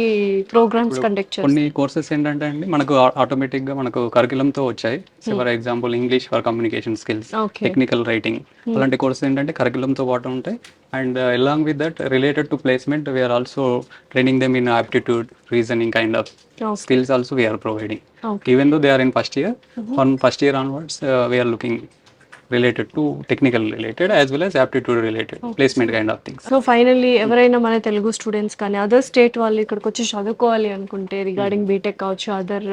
A: ప్రోగ్రామ్స్ కండక్ట్ చేస్తారు?
B: కొన్ని కోర్సెస్ ఏంటంటే అండి మనకు ఆటోమేటిక్గా మనకు కరికులంతో వచ్చాయి. For example English for communication skills, technical writing, అలాంటి కోర్సెస్ ఏంటంటే కరికులంతో పాటు ఉంటాయి. And along with that related to placement we are also training them in aptitude, reasoning kind of skills also we are providing. Even though they are in first year, from first year onwards we are looking related to technical related as well as aptitude related placement kind of things.
A: సో finally ఎవరైనా మన Telugu students కానీ other state వాళ్ళు ఇక్కడికి వచ్చి చదువుకోవాలి అనుకుంటే regarding BTech కావచ్చు అదర్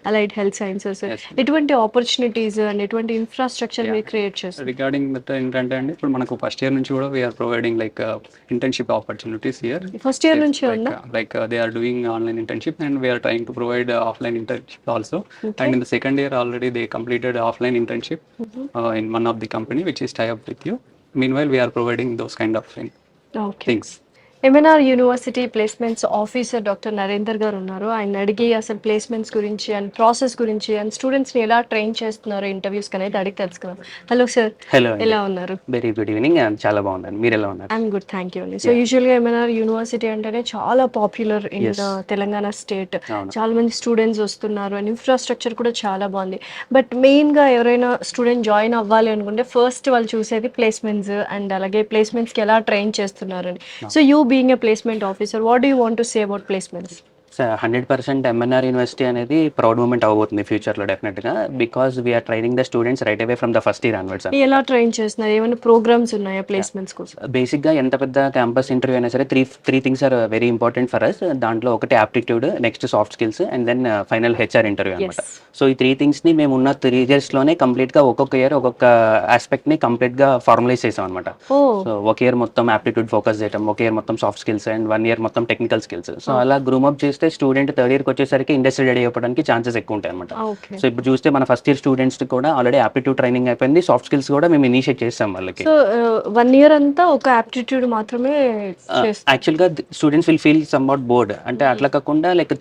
A: అలైడ్ హెల్త్ సైన్సెస్ ఎటువంటి ఆపర్చునిటీస్ అండ్ ఎటువంటి ఇన్ఫ్రాస్ట్రక్చర్ మీరు క్రియేట్ చేస్తారు?
B: రిగార్డింగ్ దట్ ఏంటంటే అండి ఇప్పుడు మనకు ఫస్ట్ ఇయర్ నుంచి కూడా we are providing like internship opportunities here.
A: First year నుంచి ఉందా?
B: Like they are doing online internship and we are trying to provide offline internship also. And in the second year already they completed offline internship in one of the company which is tie up with you. Meanwhile we are providing those kind of things.
A: MNR university placements officer doctor Narender గారు ఉన్నారు. ఆయన అడిగి అసలు placements గురించి and process గురించి and స్టూడెంట్స్ని ఎలా train చేస్తున్నారు ఇంటర్వ్యూస్ అనేది అడిగి తెలుసుకున్నాం. Hello sir.
F: హలో,
A: ఎలా ఉన్నారు?
F: Very good evening. చాలా బాగున్నాను, మీరు ఎలా ఉన్నారు?
A: ఐఎమ్ గుడ్, థ్యాంక్ యూ అండి. సో యూజువల్గా ఎంఎన్ఆర్ యూనివర్సిటీ అంటేనే చాలా పాపులర్ ఇన్ తెలంగాణ స్టేట్. చాలా మంది స్టూడెంట్స్ వస్తున్నారు అండ్ ఇన్ఫ్రాస్ట్రక్చర్ కూడా చాలా బాగుంది. బట్ మెయిన్గా ఎవరైనా స్టూడెంట్ జాయిన్ అవ్వాలి అనుకుంటే ఫస్ట్ వాళ్ళు చూసేది ప్లేస్మెంట్స్ అండ్ అలాగే ప్లేస్మెంట్స్కి ఎలా ట్రైన్ చేస్తున్నారని. So you being a placement officer, what do you want to say about placements?
F: 100% MNR university అనేది ప్రౌడ్ మూమెంట్ అవబోతుంది ఫ్యూచర్లో డెఫినెట్గా, because we are training the students right away from the first year onwards.
A: ఎలా train చేస్తున్నారు? ఏమైనా programmes ఉన్నాయా placements కోసం?
F: బేసిక్గా ఎంత పెద్ద క్యాంపస్ ఇంటర్వ్యూ అయినా సరే three things are very important for us. దాంట్లో ఒకటి aptitude, next soft skills and then final HR interview అనమాట. సో ఈ 3 థింగ్స్ని మేము ఉన్న 3 ఇయర్స్లోనే కంప్లీట్గా ఒక్కొక్క ఇయర్ ఒక్కొక్క ఆస్పెక్ట్ని కంప్లీట్గా ఫార్మలైజ్ చేసాం అనమాట. సో ఒక ఇయర్ మొత్తం యాప్టిట్యూడ్ ఫోకస్ చేయడం, ఒక ఇయర్ మొత్తం సాఫ్ట్ స్కిల్స్ అండ్ 1 ఇయర్ మొత్తం టెక్నికల్ స్కిల్స్. సో అలా గ్రూమప్ చేస్తే స్టూడెంట్ థర్డ్ ఇయర్కి వచ్చేసరికి ఇండస్ట్రీ రెడీ అవ్వడానికి ఛాన్సెస్ ఎక్కువ ఉంటాయి అనమాట. సో ఇప్పుడు చూస్తే మన ఫస్ట్ ఇయర్ స్టూడెంట్స్ కూడా ఆల్రెడీ యాప్టిట్యూడ్ ట్రైనింగ్ అయిపోయింది, సాఫ్ట్ స్కిల్స్ కూడా మేము ఇనిషియేట్ చేస్తాం వాళ్ళకి.
A: సో 1 ఇయర్ అంతా ఒక యాప్టిట్యూడ్ మాత్రమే
F: యాక్చువల్గా students will feel some what board, అంటే అట్లా కాకుండా లైక్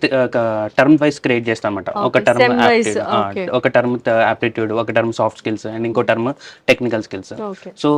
F: టర్మ్ వైజ్ క్రియేట్ చేస్తాం అనమాట. ఒక టర్మ్ యాప్టిట్యూడ్, ఒక టర్మ్ సాఫ్ట్ స్కిల్స్ అండ్ ఇంకో టర్మ్ టెక్నికల్ స్కిల్స్. సో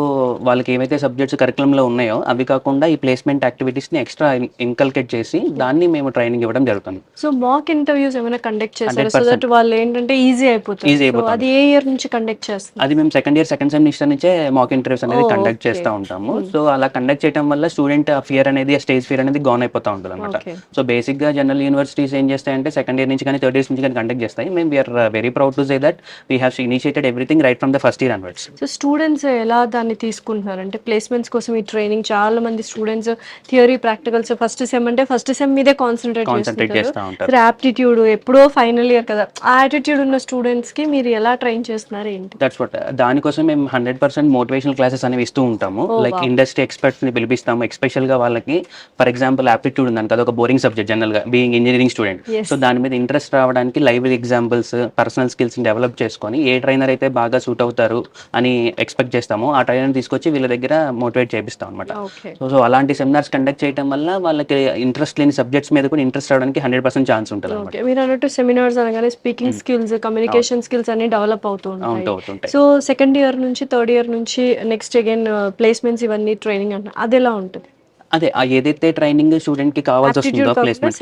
F: వాళ్ళకి ఏవైతే సబ్జెక్ట్స్ కరికులంలో ఉన్నాయో అవి కాకుండా ఈ ప్లేస్మెంట్ యాక్టివిటీస్ని ఎక్స్ట్రా ఇన్కల్కేట్ చేసి దాన్ని మేము ట్రైనింగ్ ఇవ్వడం జరుగుతుంది.
A: సో మాక్ ఇంటర్వ్యూస్ ఏమైనా కండక్ట్ చేస్తారు సో దట్ వాళ్ళు ఏంటంటే ఈజీ అయిపోతుంది. అది ఏ ఇయర్ నుంచి కండక్ట్ చేస్తారు?
F: అది మేము సెకండ్ ఇయర్ సెకండ్ సెమిస్టర్ నుంచే మాక్ ఇంటర్వ్యూస్ అనేది కండక్ట్ చేస్తూ ఉంటాము. సో అలా కండక్ట్ చేయడం వల్ల స్టూడెంట్ ఆ ఫియర్ అనేది, ఆ స్టేజ్ ఫియర్ అనేది గోన్ అయిపోతూ ఉంటుంది అనమాట. సో బేసిక్ గా జనరల్ యూనివర్సిటీస్ ఏం చేస్తాయంటే సెకండ్ ఇయర్ నుంచి కానీ థర్డ్ ఇయర్స్ నుంచి కానీ కండక్ట్ చేస్తాయి. మేము we are very proud to say that we have initiated everything right from the first year onwards.
A: So students ఎలా దాన్ని తీసుకుంటున్నారు అంటే ప్లేస్మెంట్స్ కోసం ఈ ట్రైనింగ్ చాలా మంది students theory practicals first sem అంటే ఫస్ట్ సెమ్ మీదే కాన్సన్ట్రేట్ చేస్తూ ఉంటారు. యాప్టిట్యూడ్ ఎప్పుడో ఫైనల్ ఇయర్ కదా, ఆ యాటిట్యూడ్ ఉన్న స్టూడెంట్స్ కి మీరు ఎలా ట్రైన్ చేస్తున్నారు ఏంటి?
F: దట్స్ వాట్, దానికోసం మేము 100% మోటివేషనల్ క్లాసెస్ అనేవి ఇస్తూ ఉంటాము. లైక్ ఇండస్ట్రీ ఎక్స్పర్ట్స్ ని పిలిపిస్తాము. ఎస్పెషల్ గా వాళ్ళకి ఫర్ ఎగ్జాంపుల్ యాప్టిట్యూడ్ ఉందని కదా, ఒక బోరింగ్ సబ్జెక్ట్ జనరల్ గా బీయింగ్ ఇంజనీరింగ్ స్టూడెంట్. సో దాని మీద ఇంట్రెస్ట్ రావడానికి లైవ్ ఎగ్జాంపుల్స్, పర్సనల్ స్కిల్స్ ని డెవలప్ చేసుకొని ఏ ట్రైనర్ అయితే బాగా సూట్ అవుతారు అని ఎక్స్పెక్ట్ చేస్తామో ఆ ట్రైనర్ తీసుకొచ్చి వీళ్ళ దగ్గర మోటివేట్ చేపిస్తాం అనమాట. సో అలాంటి సెమినార్స్ కండక్ట్ చేయడం వల్ల వాళ్ళకి ఇంట్రెస్ట్ లేని సబ్జెక్ట్స్ మీద కూడా ఇంట్రెస్ట్ రావడానికి 100% ఛాన్స్ ఉంటుంది.
A: మీరు అన్నట్టు సెమినార్స్ అనగానే స్పీకింగ్ స్కిల్స్, కమ్యూనికేషన్ స్కిల్స్ అన్ని డెవలప్ అవుతూ ఉంటాయి. సో సెకండ్ ఇయర్ నుంచి థర్డ్ ఇయర్ నుంచి నెక్స్ట్ అగైన్ ప్లేస్మెంట్స్ ఇవన్నీ ట్రైనింగ్ అంటున్నారు, అది ఎలా ఉంటుంది?
F: అదే ఏదైతే ట్రైనింగ్ స్టూడెంట్ కి కావాల్సి వస్తుందో ప్లేస్మెంట్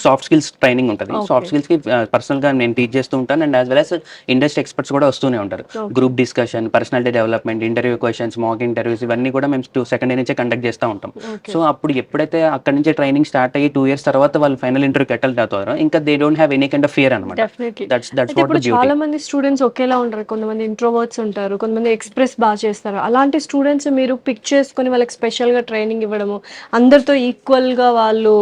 F: సాఫ్ట్ స్కిల్స్ ట్రైనింగ్ ఉంటుంది. సాఫ్ట్ స్కిల్స్ కి పర్సనల్ గా నేను టీచ్ చేస్తూ ఉంటాను and as well as industry experts కూడా వస్తూనే ఉంటారు. Group discussion, personality development, interview questions, mock interviews ఇవన్నీ కూడా మేము సెకండ్ ఇయర్ నుంచే కండక్ట్ చేస్తూ ఉంటాం. సో అప్పుడు ఎప్పుడైతే అక్కడ నుంచి ట్రైనింగ్ స్టార్ట్ అయ్యి 2 years తర్వాత వాళ్ళు ఫైనల్ ఇంటర్వ్యూకి అటెండ్ అవుతారో ఇంకా they don't have any kind of fear అనమాట.
A: చాలా మంది స్టూడెంట్స్ ఒకేలా ఉంటారు, కొంతమంది ఇంట్రోవర్ట్స్ ఉంటారు, కొంతమంది ఎక్స్ప్రెస్ బాగా చేస్తారు. అలాంటి స్టూడెంట్స్ మీరు పిక్ చేసుకుని వాళ్ళకి స్పెషల్ గా ట్రైనింగ్ ట్రైనింగ్ ఇవ్వడము, అందరితో ఈక్వల్గా వాళ్ళు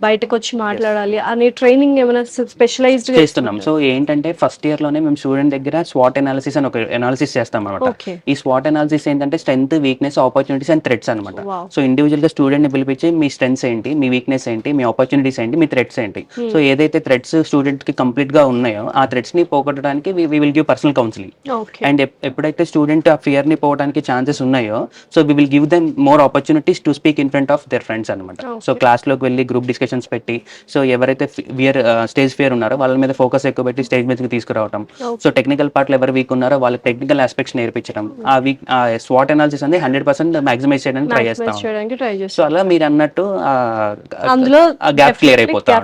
A: బయటకు వచ్చి మాట్లాడాలి అనే ట్రైనింగ్ ఏమైనా స్పెషలైజ్డ్
F: చేస్తున్నాం. సో ఏంటంటే ఫస్ట్ ఇయర్ లోనే మేము స్టూడెంట్ దగ్గర స్వాట్ అనాలిసిస్ అని ఒక అనాలిసిస్ చేస్తాం అనమాట.
A: Okay.
F: ఈ స్వాట్ అనాలిసిస్ ఏంటంటే strength, weakness, opportunities and threats అనమాట.
A: Wow.
F: సో ఇండివిజువల్ గా స్టూడెంట్ ని పిలిపించి మీ స్ట్రెంత్స్ ఏంటి, మీ వీక్నెస్ ఏంటి, మీ ఆపర్చునిటీస్ ఏంటి, మీ థ్రెట్స్ ఏంటి. సో ఏదైతే థ్రెట్స్ స్టూడెంట్ కి కంప్లీట్ గా ఉన్నాయో ఆ థ్రెట్స్ ని పోగొట్టడానికి we will give personal counselling.
A: Okay.
F: And ఎప్పుడైతే స్టూడెంట్ ఆ ఫియర్ ని పోవడానికి ఛాన్సెస్ ఉన్నాయో so we will give them more opportunities to speak in front of their friends అనమాట. సో క్లాస్ లోకి వెళ్ళి గ్రూప్ డిస్కషన్స్ పెట్టి సో ఎవరైతే స్టేజ్ ఫియర్ ఉన్నారో వాళ్ళ మీద ఫోకస్ ఎక్కువ పెట్టి స్టేజ్ మీదకి తీసుకురావడం. సో టెక్నికల్ పార్ట్లో ఎవరు వీక్ ఉన్నారో వాళ్ళకి టెక్నికల్ ఆస్పెక్ట్స్ నేర్పించడం. ఆ స్వాట్ అనాలిసిస్ అనేది 100% మ్యాక్సిమైజ్ చేయడానికి ట్రై చేస్తాం. సో అలా మీరు అన్నట్టు
A: అందులో
F: ఆ గ్యాప్ క్లియర్ అయిపోతా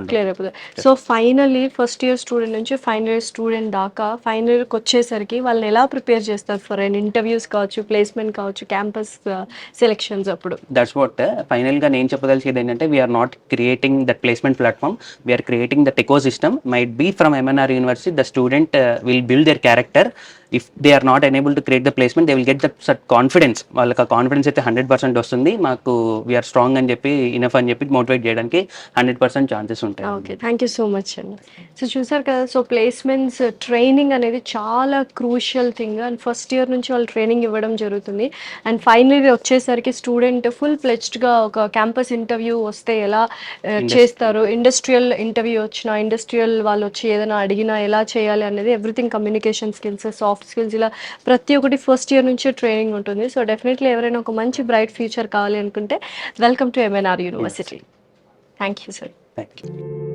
A: so finally first year student నుంచి ఫైనల్ ఇయర్ స్టూడెంట్ దాకా ఫైనల్ ఇయర్కి వచ్చేసరికి వాళ్ళని ఎలా ప్రిపేర్ చేస్తారు ఫర్ అండ్ ఇంటర్వ్యూస్ కావచ్చు, ప్లేస్మెంట్ కావచ్చు, క్యాంపస్ సెలెక్షన్స్ అప్పుడు?
F: దట్స్ వాట్ ఫైనల్ గా నేను చెప్పదలిచేది ఏంటంటే we are not creating that placement platform, we are creating that ecosystem. Might be from MNR University the student will build their character. If they are not unable to create the placement, they will get that confidence. వాళ్ళకి ఆ confidence అయితే 100% వస్తుంది. మాకు we are strong అని చెప్పి enough అని చెప్పి motivate చేయడానికి 100% ఛాన్సెస్ ఉంటాయి.
A: Okay, thank you so much అండి. సో చూసారు కదా, సో ప్లేస్మెంట్స్ ట్రైనింగ్ అనేది చాలా crucial thing and first year నుంచి వాళ్ళు ట్రైనింగ్ ఇవ్వడం జరుగుతుంది. అండ్ ఫైనల్ ఇయర్ వచ్చేసరికి స్టూడెంట్ ఫుల్ ఫ్లెడ్జ్డ్గా ఒక క్యాంపస్ ఇంటర్వ్యూ వస్తే ఎలా చేస్తారు, ఇండస్ట్రియల్ ఇంటర్వ్యూ వచ్చినా, ఇండస్ట్రియల్ వాళ్ళు వచ్చి ఏదైనా అడిగినా ఎలా చేయాలి అనేది everything, communication skills, soft skills, ఇలా ప్రతి ఒక్కటి ఫస్ట్ ఇయర్ నుంచే ట్రైనింగ్ ఉంటుంది. సో డెఫినెట్లీ ఎవరైనా ఒక మంచి బ్రైట్ ఫ్యూచర్ కావాలి అనుకుంటే welcome to MNR University. Thank you sir.
F: Thank you.